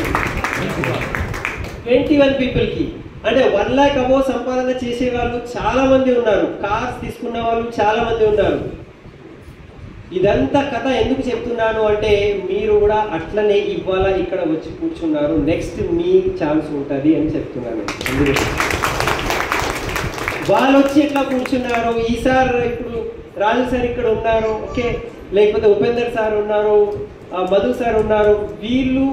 21 పీపుల్కి. అంటే 1 lakh అబౌవ్ సంపాదన చేసే వాళ్ళు చాలా మంది ఉన్నారు, కార్స్ తీసుకున్న వాళ్ళు చాలా మంది ఉన్నారు. ఇదంతా కథ ఎందుకు చెప్తున్నాను అంటే మీరు కూడా అట్లనే ఇవాళ ఇక్కడ వచ్చి కూర్చున్నారు, నెక్స్ట్ మీ ఛాన్స్ ఉంటుంది అని చెప్తున్నాను. వాళ్ళు వచ్చి ఎట్లా కూర్చున్నారు, ఈసారి ఇప్పుడు రాజు సార్ ఇక్కడ ఉన్నారు, ఓకే, లేకపోతే ఉపేందర్ సార్ ఉన్నారు, మధు సార్ ఉన్నారు. వీళ్ళు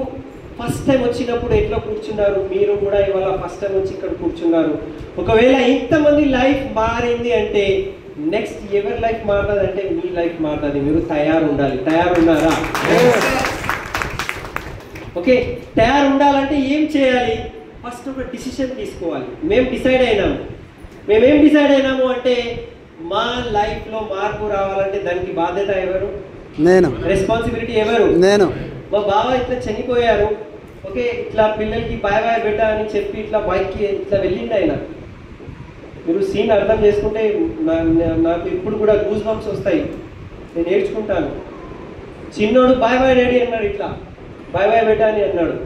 ఫస్ట్ టైం వచ్చినప్పుడు ఎట్లా కూర్చున్నారు, మీరు కూడా ఇవాళ ఫస్ట్ టైం వచ్చి ఇక్కడ కూర్చున్నారు. ఒకవేళ ఇంతమంది లైఫ్ మారింది అంటే నెక్స్ట్ ఎవరి లైఫ్ మారుతుంది అంటే మీ లైఫ్ మారుతుంది. మీరు తయారు ఉండాలి. తయారు ఉన్నారా? ఓకే, తయారు ఉండాలంటే ఏం చేయాలి? ఫస్ట్ ఒక డిసిషన్ తీసుకోవాలి. మేము డిసైడ్ అయినాము. మేమేం డిసైడ్ అయినాము అంటే మా లైఫ్లో మార్పు రావాలంటే దానికి బాధ్యత ఎవరు? నేను. రెస్పాన్సిబిలిటీ ఎవరు? నేను. మా బావ ఇట్లా చనిపోయారు. ఓకే, ఇట్లా పిల్లలకి బాయ్ బాయ్ బిడ్డ అని చెప్పి ఇట్లా బైక్కి ఇట్లా వెళ్ళింది ఆయన. మీరు సీన్ అర్థం చేసుకుంటే నాకు ఇప్పుడు కూడా గూస్ బంప్స్ వస్తాయి, నేను నేర్చుకుంటాను. చిన్నోడు బాయ్ బాయ్ డాడీ అన్నాడు, ఇట్లా బాయ్ బాయ్ బిడ్డ అని అన్నాడు.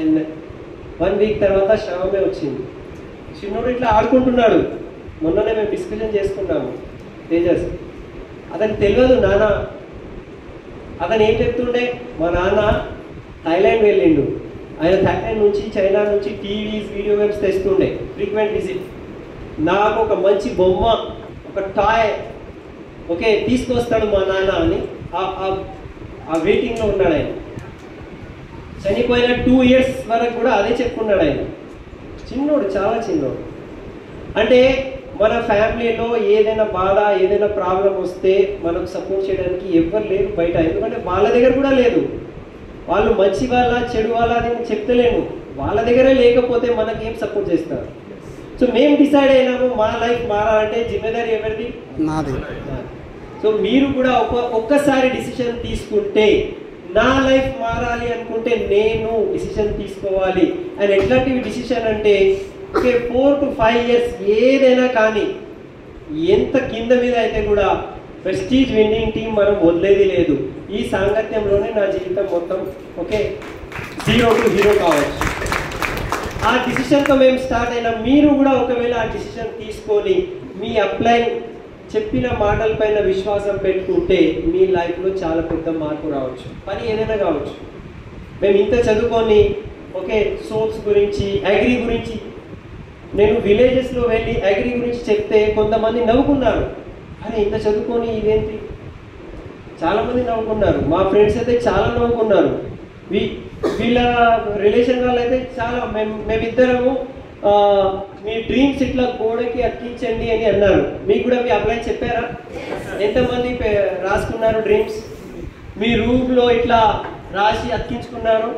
అండ్ 1 వీక్ తర్వాత శవమే వచ్చింది. చిన్నోడు ఇట్లా ఆడుకుంటున్నాడు. మొన్ననే మేము డిస్కషన్ చేసుకున్నాము. తేజస్ అతనికి తెలియదు నాన్న. అతను ఏం చెప్తుండే, మా నాన్న థాయిలాండ్ వెళ్ళిండు, ఆయన థాయిలాండ్ నుంచి చైనా నుంచి టీవీస్ వీడియో గేమ్స్ తెస్తుండే, ఫ్రీక్వెంట్ విజిట్. నాకు ఒక మంచి బొమ్మ, ఒక టాయ్ ఓకే తీసుకొస్తాడు మా నాన్న అని ఆ వెయిటింగ్లో ఉన్నాడు ఆయన. చనిపోయిన 2 years వరకు కూడా అదే చెప్పుకున్నాడు ఆయన. చిన్నోడు, చాలా చిన్నోడు. అంటే మన ఫ్యామిలీలో ఏదైనా బాధ, ఏదైనా ప్రాబ్లం వస్తే మనకు సపోర్ట్ చేయడానికి ఎవరు లేరు బయట. ఎందుకంటే వాళ్ళ దగ్గర కూడా లేదు. వాళ్ళు మంచి వాళ్ళ చెడు వాళ్ళ అని చెప్తలేము. వాళ్ళ దగ్గరే లేకపోతే మనకి ఏం సపోర్ట్ చేస్తారు? సో మేము డిసైడ్ అయినాము మా లైఫ్ మారాలంటే జిమ్మేదారీ ఎవరిది? నాది. సో మీరు కూడా ఒక్కసారి డిసిషన్ తీసుకుంటే నా లైఫ్ మారాలి అనుకుంటే నేను డిసిషన్ తీసుకోవాలి. అండ్ ఎట్లాంటివి డిసిషన్ అంటే 4 to 5 years ఏదైనా కానీ ఎంత కింద మీద అయితే కూడా ప్రెస్టీజ్ విన్నింగ్ టీం మనం వదిలేది లేదు. ఈ సాంగత్యంలోనే నా జీవితం మొత్తం 0 to hero కావచ్చు. ఆ డిసిషన్తో మేము స్టార్ట్ అయినా మీరు కూడా ఒకవేళ ఆ డిసిషన్ తీసుకొని మీ అప్లై చెప్పిన మాటల పైన విశ్వాసం పెట్టుకుంటే మీ లైఫ్లో చాలా పెద్ద మార్పు రావచ్చు. పని ఏదైనా కావచ్చు. మేము ఇంత చదువుకొని సోప్స్ గురించి అగ్రి గురించి నేను విలేజెస్లో వెళ్ళి అగ్రి గురించి చెప్తే కొంతమంది నవ్వుకున్నారు. అరే ఇంత చదువుకొని ఇదేంటి, చాలామంది నవ్వుకున్నారు. మా ఫ్రెండ్స్ అయితే చాలా నవ్వుకున్నారు. వీళ్ళ రిలేషన్ వాళ్ళు అయితే చాలా మేమిద్దరము మీ డ్రీమ్స్ ఇట్లా గోడకి అతికించండి అని అన్నారు. మీకు కూడా మీ అప్లై చెప్పారా? ఎంతమంది రాసుకున్నారు డ్రీమ్స్? మీ రూమ్లో ఇట్లా రాసి అతికించుకున్నారు?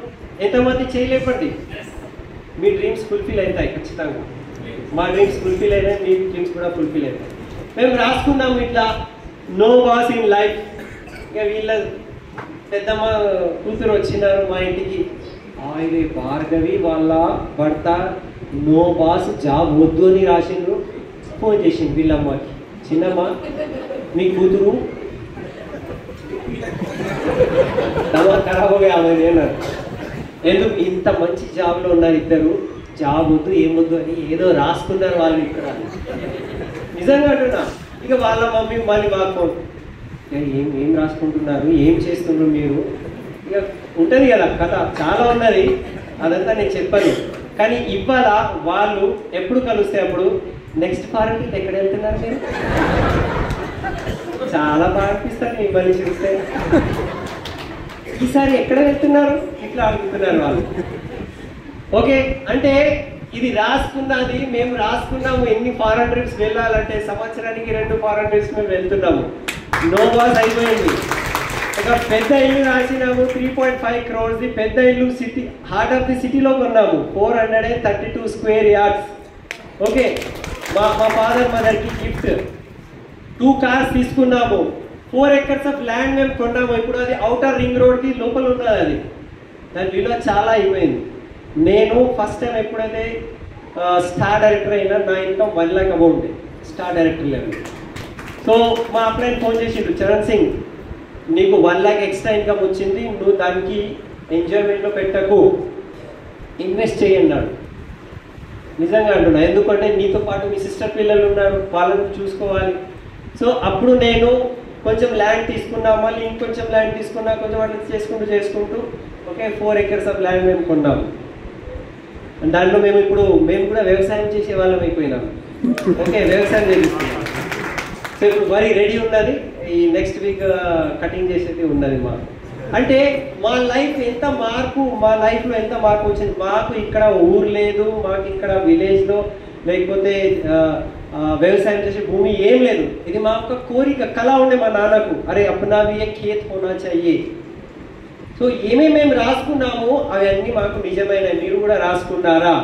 ఎంతమంది చేయలేపండి. మీ డ్రీమ్స్ ఫుల్ఫిల్ అవుతాయి ఖచ్చితంగా. మా డ్రీమ్స్ ఫుల్ఫిల్ అయినాయి, మీ డ్రీమ్స్ కూడా ఫుల్ఫిల్ అవుతాయి. మేము రాసుకున్నాము ఇట్లా నో బాస్ ఇన్ లైఫ్. ఇక వీళ్ళ పెద్దమ్మ కూతురు వచ్చినారు మా ఇంటికి. ఆయన భార్గవి వాళ్ళ భర్త నో బాస్ జాబ్ వద్దు అని రాసిండ్రు. ఫోన్ చేసింది వీళ్ళమ్మకి, చిన్నమ్మ మీ కూతురు ఖరాబ్ అన్నారు. ఎందుకు ఇంత మంచి జాబ్లో ఉన్నారు ఇద్దరు, జాబ్ వద్దు ఏమొద్దు అని ఏదో రాసుకున్నారు వాళ్ళు ఇక్కడ. నిజంగా అంటున్నా. ఇక వాళ్ళ మమ్మీ మళ్ళీ మాకు ఏం రాసుకుంటున్నారు, ఏం చేస్తున్నారు మీరు? ఇక ఉంటుంది కదా కథ, చాలా ఉన్నది, అదంతా నేను చెప్పాను. కానీ ఇవాళ వాళ్ళు ఎప్పుడు కలిస్తే అప్పుడు నెక్స్ట్ ఫారెన్ ఎక్కడ వెళ్తున్నారు మీరు? చాలా బాగా అనిపిస్తారు మిమ్మల్ని చూస్తే. ఈసారి ఎక్కడ వెళ్తున్నారు ఇట్లా అడుగుతున్నారు వాళ్ళు. అంటే ఇది రాసుకున్నది మేము రాసుకున్నాము. ఎన్ని ఫారెన్ ట్రిప్స్ వెళ్ళాలంటే సంవత్సరానికి 2 ఫారెన్ ట్రిప్స్ మేము వెళ్తున్నాము. నో బాస్ అయిపోయింది. ఒక పెద్ద ఇల్లు రాసినాము 3.5 crores. పెద్ద ఇల్లు సిటీ హార్ట్ ఆఫ్ ది సిటీలో కొన్నాము 432 square yards. మా ఫాదర్ మదర్కి గిఫ్ట్. 2 cars తీసుకున్నాము. 4 acres ఆఫ్ ల్యాండ్ మేము కొన్నాము. ఇప్పుడు అది అవుటర్ రింగ్ రోడ్కి లోపల ఉన్నది. అది దాని విలువ చాలా అయిపోయింది. నేను ఫస్ట్ టైం ఎప్పుడైతే స్టార్ డైరెక్టర్ అయినా నా income 1 lakh amount star director level. So మా అప్లైన్ ఫోన్ చేసిండు, చరణ్ సింగ్ నీకు 1 lakh ఎక్స్ట్రా ఇన్కమ్ వచ్చింది, నువ్వు దానికి ఎంజాయ్మెంట్లో పెట్టకు, ఇన్వెస్ట్ చేయన్నాడు. నిజంగా అంటున్నా, ఎందుకంటే నీతో పాటు మీ సిస్టర్ పిల్లలు ఉన్నారు, వాళ్ళని చూసుకోవాలి. సో అప్పుడు నేను కొంచెం ల్యాండ్ తీసుకున్నా, మళ్ళీ ఇంకొంచెం ల్యాండ్ తీసుకున్నా, కొంచెం అట్లా చేసుకుంటూ 4 acres ఆఫ్ ల్యాండ్ మేము కొన్నాము. దాంట్లో మేము కూడా వ్యవసాయం చేసే వాళ్ళం అయిపోయినాము. వ్యవసాయం చేస్తున్నాం. సో ఇప్పుడు వరి రెడీ ఉన్నది, ఈ నెక్స్ట్ వీక్ కటింగ్ చేసేది ఉన్నది మాకు. అంటే మా లైఫ్లో ఎంత మార్పు వచ్చింది. మాకు ఇక్కడ ఊరు లేదు, మాకు ఇక్కడ విలేజ్లో లేకపోతే వ్యవసాయం చేసే భూమి ఏం లేదు. ఇది మా యొక్క కోరిక, కళ ఉండే మా నాన్నకు. అరే అప్నా భీ ఏ ఖేత్ హోనా చాహియే. సో ఏమేమి రాసుకున్నామో అవన్నీ మాకు నిజమైన. మీరు కూడా రాసుకున్నారా?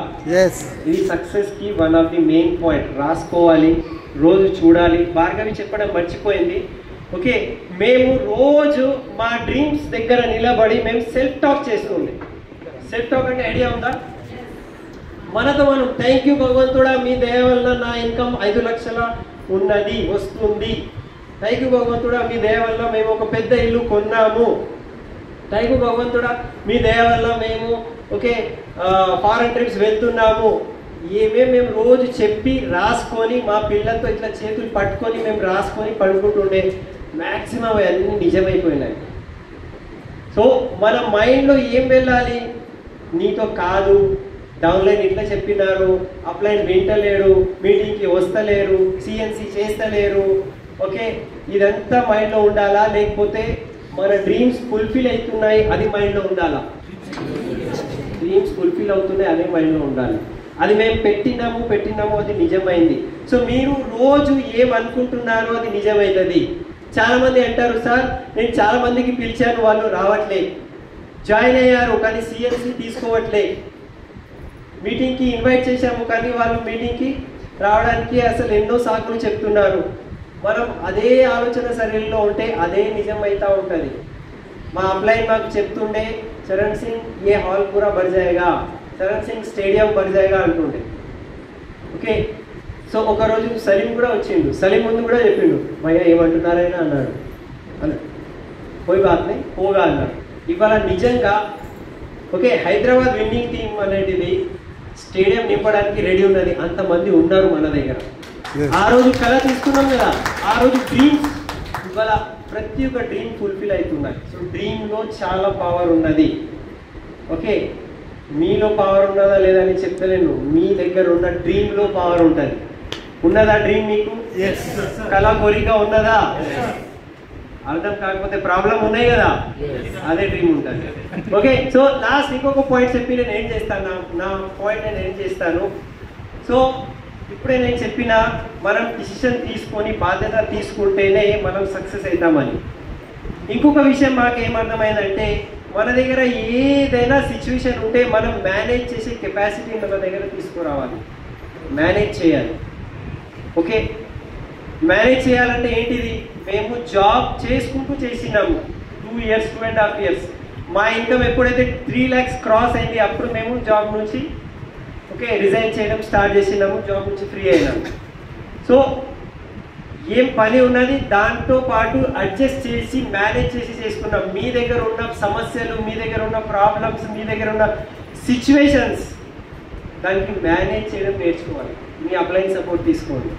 ఇది సక్సెస్ కి one of the main point. రాసుకోవాలి, రోజు చూడాలి. భార్గవి చెప్పడం మర్చిపోయింది. మేము రోజు మా డ్రీమ్స్ దగ్గర నిలబడి మేము సెల్ఫ్ టాక్ చేసుకుంది. సెల్ఫ్ టాక్ అంటే ఐడియా ఉందా? మనతో మనం థ్యాంక్ యూ భగవంతుడా, మీ దయ వల్ల నా ఇన్కమ్ 5 లక్షల వస్తుంది. థ్యాంక్ యూ భగవంతుడా, మీ దయ వల్ల మేము ఒక పెద్ద ఇల్లు కొన్నాము. థ్యాంక్ యూ భగవంతుడా, మీ దయ వల్ల మేము ఫారెన్ ట్రిప్స్ వెళ్తున్నాము. మేము రోజు చెప్పి రాసుకొని మా పిల్లలతో ఇట్లా చేతులు పట్టుకొని మేము రాసుకొని పడుకుంటుండే. మ్యాక్సిమం అన్నీ నిజమైపోయినాయి. సో మన మైండ్లో ఏం వెళ్ళాలి? నీతో కాదు, డౌన్లైన్ ఇట్లా చెప్పినారు, అప్లైన్ వింటలేరు, మీటింగ్కి వస్తలేరు, సిఎన్సి చేస్తలేరు. ఇదంతా మైండ్లో ఉండాలా? లేకపోతే మన డ్రీమ్స్ ఫుల్ఫిల్ అవుతున్నాయి అది మైండ్లో ఉండాలా? డ్రీమ్స్ ఫుల్ఫిల్ అవుతున్నాయి అదే మైండ్లో ఉండాలి. అది మేము పెట్టినాము అది నిజమైంది. సో మీరు రోజు ఏమనుకుంటున్నారో అది నిజమవుతుంది. చాలామంది అంటారు, సార్ నేను చాలా మందికి పిలిచాను, వాళ్ళు రావట్లే, జాయిన్ అయ్యారు కానీ సిఎన్సి తీసుకోవట్లే. మీటింగ్కి ఇన్వైట్ చేశాము, కానీ వాళ్ళు మీటింగ్కి రావడానికి అసలు ఎన్నో సాకులు చెప్తున్నారు. మనం అదే ఆలోచన సరైనలో ఉంటే అదే నిజం అవుతూ ఉంటుంది. మా అప్లైన్ మాకు చెప్తుండే, చరణ్ సింగ్ ఏ హాల్ పూరా భర్ జాయేగా, చరణ్ సింగ్ స్టేడియం భర్ జాయేగా అంటుండే. ఓకే, సో ఒకరోజు సలీం కూడా వచ్చిండు. సలీం ముందు కూడా చెప్పిండు, భయ్యా ఏమంటున్నారైనా అన్నాడు. అన్నాడు పోయి బాత్ని పోగా అన్నాడు. ఇవాళ నిజంగా ఓకే హైదరాబాద్ విన్నింగ్ టీం అనేది స్టేడియం నింపడానికి రెడీ ఉన్నది. అంతమంది ఉన్నారు మన దగ్గర. ఆ రోజు కళ తీసుకున్నాం కదా, ఆ రోజు డ్రీమ్స్ ఇవాళ ప్రతి ఒక్క డ్రీమ్ ఫుల్ఫిల్ అవుతున్నాయి. సో డ్రీమ్లో చాలా పవర్ ఉన్నది. ఓకే, మీలో పవర్ ఉన్నదా లేదా అని చెప్తలేను, మీ దగ్గర ఉన్న డ్రీమ్లో పవర్ ఉంటుంది. ఉన్నదా డ్రీమ్ మీకు? కళ కోరిక ఉన్నదా? అర్థం కాకపోతే ప్రాబ్లం ఉన్నాయి కదా, అదే డ్రీమ్ ఉంటుంది. ఓకే, సో లాస్ట్ ఇంకొక పాయింట్ చెప్పి నేను ఏం చేస్తాను, నా పాయింట్ నేను ఏం చేస్తాను. సో ఇప్పుడే నేను చెప్పిన మనం డిసిషన్ తీసుకొని బాధ్యత తీసుకుంటేనే మనం సక్సెస్ అవుతామని. ఇంకొక విషయం మాకు ఏమర్థమైందంటే, మన దగ్గర ఏదైనా సిచ్యువేషన్ ఉంటే మనం మేనేజ్ చేసే కెపాసిటీ మన దగ్గర తీసుకురావాలి, మేనేజ్ చేయాలి. ఓకే, మేనేజ్ చేయాలంటే ఏంటిది? మేము జాబ్ చేసుకుంటూ చేసినాము 2 years 2.5 years. మా ఇన్కమ్ ఎప్పుడైతే 3 lakhs క్రాస్ అయింది అప్పుడు మేము జాబ్ నుంచి ఓకే రిజైన్ చేయడం స్టార్ట్ చేసినాము, జాబ్ నుంచి ఫ్రీ అయినాము. సో ఏం పని ఉన్నది దాంతో పాటు అడ్జస్ట్ చేసి మేనేజ్ చేసి చేసుకున్నాం. మీ దగ్గర ఉన్న సమస్యలు, మీ దగ్గర ఉన్న ప్రాబ్లమ్స్, మీ దగ్గర ఉన్న సిచ్యువేషన్స్ దానికి మేనేజ్ చేయడం నేర్చుకోవాలి. మీ అప్లైన్ సపోర్ట్ తీసుకోండి.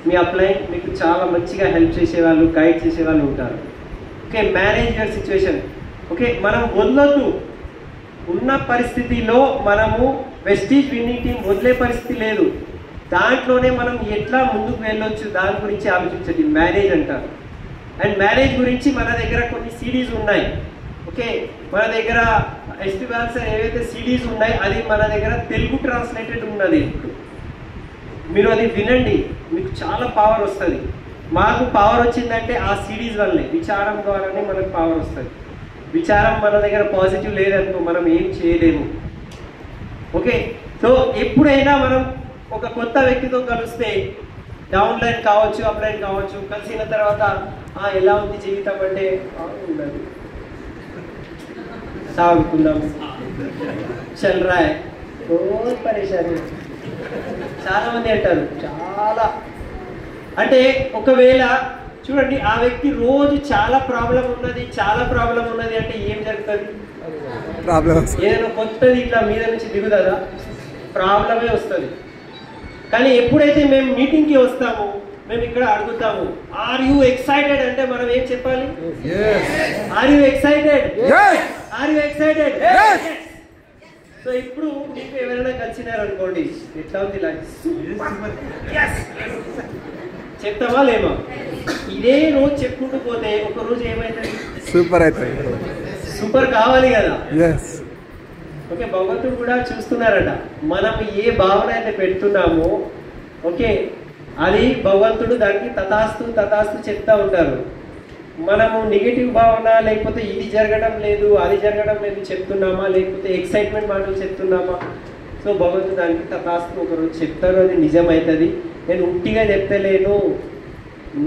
మీ అప్లైన్ మీకు చాలా మంచిగా హెల్ప్ చేసేవాళ్ళు, గైడ్ చేసేవాళ్ళు ఉంటారు. Okay, manage your situation. Okay, మనం వదలొద్దు. ఉన్న పరిస్థితిలో మనము వెస్టీజ్ విన్నింగ్ టీం వదిలే పరిస్థితి లేదు. దాంట్లోనే మనం ఎట్లా ముందుకు వెళ్ళొచ్చు దాని గురించి ఆలోచించండి. మేనేజ్ అంటారు. అండ్ మేనేజ్ గురించి మన దగ్గర కొన్ని సిడీస్ ఉన్నాయి. ఓకే, మన దగ్గర ఎస్టీ బ్యాల్స్ ఏవైతే సిడీస్ ఉన్నాయి అది మన దగ్గర తెలుగు ట్రాన్స్లేటెడ్ ఉన్నది. మీరు అది వినండి, మీకు చాలా పవర్ వస్తుంది. మాకు పవర్ వచ్చిందంటే ఆ సిడీస్ వల్లే, విచారం ద్వారానే మనకు పవర్ వస్తుంది. విచారం మన దగ్గర పాజిటివ్ లేదనుకో మనం ఏం చేయలేము. ఓకే, సో ఎప్పుడైనా మనం ఒక కొత్త వ్యక్తితో కలిస్తే, డౌన్లైన్ కావచ్చు, అప్లైన్ కావచ్చు, కలిసిన తర్వాత ఎలా ఉంది జీవితం అంటే ఉండదు, సాగుతున్నాం, చల్ రాయ్ రోజు పరేషాని చాలా మంది అంటారు. చాలా అంటే ఒకవేళ చూడండి ఆ వ్యక్తి రోజు చాలా ప్రాబ్లం ఉన్నది అంటే ఏం జరుగుతుంది? ఏదైనా కొత్తది ఇట్లా మీద నుంచి దిగుదా, ప్రాబ్లమే వస్తుంది. కానీ ఎప్పుడైతే మేము మీటింగ్కి వస్తామో మేము ఇక్కడ అడుగుతాము, ఆర్ యూ ఎక్సైటెడ్ అంటే మనం ఏం చెప్పాలి? Are you excited? Are you excited? So ఇప్పుడు మీకు ఎవరైనా కలిసినారనుకోండి, ఎట్లా ఉంది చెప్తామా లేమా? ఇదే రోజు చెప్పుకుంటూ పోతే ఒక రోజు ఏమైతుంది? సూపర్ అవుతుంది. సూపర్ కావాలి కదా. ఓకే, భగవంతుడు కూడా చూస్తున్నారట. మనం ఏ భావన అయితే పెడుతున్నామో ఓకే అది భగవంతుడు దానికి తథాస్తు చెప్తా ఉంటారు. మనము నెగిటివ్ భావన లేకపోతే ఇది జరగడం లేదు అది జరగడం లేదు చెప్తున్నామా, లేకపోతే ఎక్సైట్మెంట్ మాటలు చెప్తున్నామా, సో భగవంతుడు దానికి తథాస్తు ఒకరోజు చెప్తారు, అది నిజమవుతుంది. నేను ఉట్టిగా చెప్తలేను,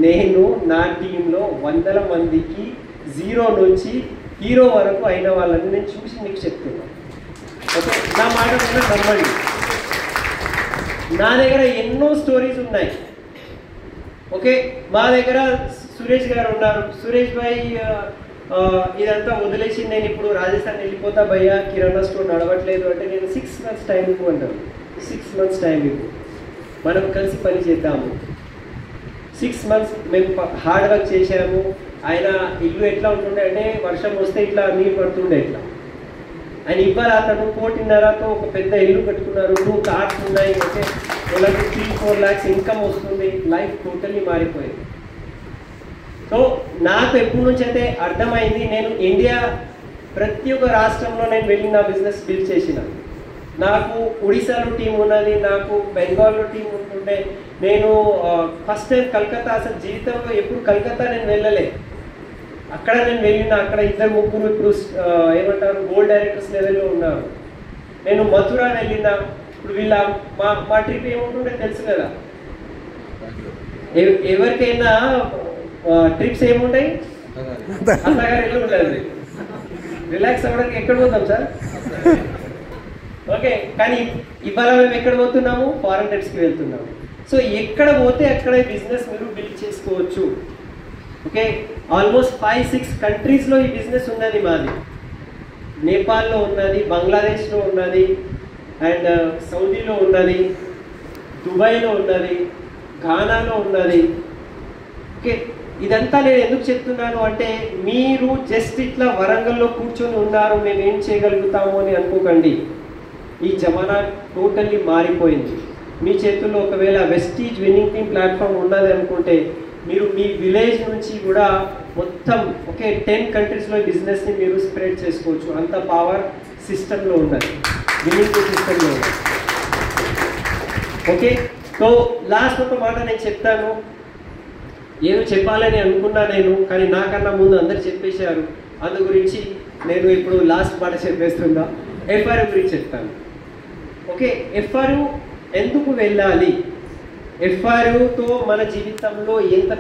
నేను నా టీంలో 100 మందికి 0 నుంచి హీరో వరకు అయిన వాళ్ళని నేను చూసి మీకు చెప్తున్నాను. ఓకే, నా మాట మీద నమ్మండి. నా దగ్గర ఎన్నో స్టోరీస్ ఉన్నాయి. ఓకే, మా దగ్గర సురేష్ గారు ఉన్నారు. సురేష్ భాయ్ ఇదంతా వదిలేసి నేను ఇప్పుడు రాజస్థాన్ వెళ్ళిపోతా భయ్యా, కిరాణా స్టోర్ నడవట్లేదు అంటే నేను 6 months టైం ఇవ్వు అంటాను. 6 months టైం ఇవ్వు, మనం కలిసి పని చేద్దాము. 6 months మేము హార్డ్ వర్క్ చేసాము. ఆయన ఇల్లు ఎట్లా ఉంటుండే అంటే వర్షం వస్తే ఇట్లా నీళ్ళు పడుతుండే ఇట్లా. ఆయన ఇవ్వాలి అతను 1.5 ఒక పెద్ద ఇల్లు కట్టుకున్నారు, 2 cars ఉన్నాయి. ఓకే, వాళ్ళకి 3-4 lakhs ఇన్కమ్ వస్తుంది. లైఫ్ టోటల్లీ మారిపోయింది. సో నాకు ఎప్పటి నుంచి అయితే అర్థమైంది, నేను ఇండియా ప్రతి ఒక్క రాష్ట్రంలో నేను వెళ్ళి నా బిజినెస్ బిల్డ్ చేసిన. నాకు ఒడిశాలో టీం ఉన్నది, నాకు బెంగాల్లో టీం ఉంటుండే. నేను ఫస్ట్ టైం కలకత్తా, అసలు జీవితంలో ఎప్పుడు కలకత్తా నేను వెళ్ళలే. అక్కడ నేను వెళ్ళిన, అక్కడ 2-3 ఇప్పుడు ఏమంటారు గోల్డ్ డైరెక్టర్స్ లెవెల్లో ఉన్నారు. నేను మథురా వెళ్ళినా, ఇప్పుడు వీళ్ళ మా ట్రిప్ ఏముంటుండే తెలుసు కదా, ఎవరికైనా ట్రిప్స్ ఏముంటాయి, అత్తగారు ఎల్లు ఉంటుంది, రిలాక్స్ అవ్వడానికి ఎక్కడ పోతాం సార్? ఓకే, కానీ ఇవాళ మేము ఎక్కడ పోతున్నాము? ఫారెన్ ట్రిప్స్కి వెళ్తున్నాము. సో ఎక్కడ పోతే అక్కడ బిజినెస్ మీరు బిల్డ్ చేసుకోవచ్చు. ఓకే, ఆల్మోస్ట్ 5-6 కంట్రీస్లో ఈ బిజినెస్ ఉన్నది మాది. నేపాల్లో ఉన్నది, బంగ్లాదేశ్లో ఉన్నది, అండ్ సౌదీలో ఉన్నది, దుబాయ్లో ఉన్నది, ఘానాలో ఉన్నది. ఓకే, ఇదంతా నేను ఎందుకు చెప్తున్నాను అంటే మీరు జస్ట్ ఇట్లా వరంగల్లో కూర్చొని ఉన్నారు, మేము ఏం చేయగలుగుతాము అని అనుకోకండి. ఈ జమానా టోటల్లీ మారిపోయింది. మీ చేతుల్లో ఒకవేళ వెస్టీజ్ విన్నింగ్ టీమ్ ప్లాట్ఫామ్ ఉన్నది అనుకుంటే మీరు మీ విలేజ్ నుంచి కూడా మొత్తం 10 కంట్రీస్లో బిజినెస్ని మీరు స్ప్రెడ్ చేసుకోవచ్చు. అంత పవర్ సిస్టంలో ఉన్నది, విన్నింగ్ టీమ్ సిస్టంలో ఉన్నది. ఓకే, సో లాస్ట్ ఒక మాట నేను చెప్తాను. ఏదో చెప్పాలని అనుకున్నా నేను, కానీ నాకన్నా ముందు అందరు చెప్పేశారు. అందు గురించి నేను ఇప్పుడు లాస్ట్ మాట చెప్పేస్తున్నా. ఎఫ్ఆర్యూ గురించి చెప్తాను. ఓకే, ఎఫ్ఆర్యూ ఎందుకు వెళ్ళాలి, ఎఫ్ఆర్యూతో మన జీవితంలో ఎంత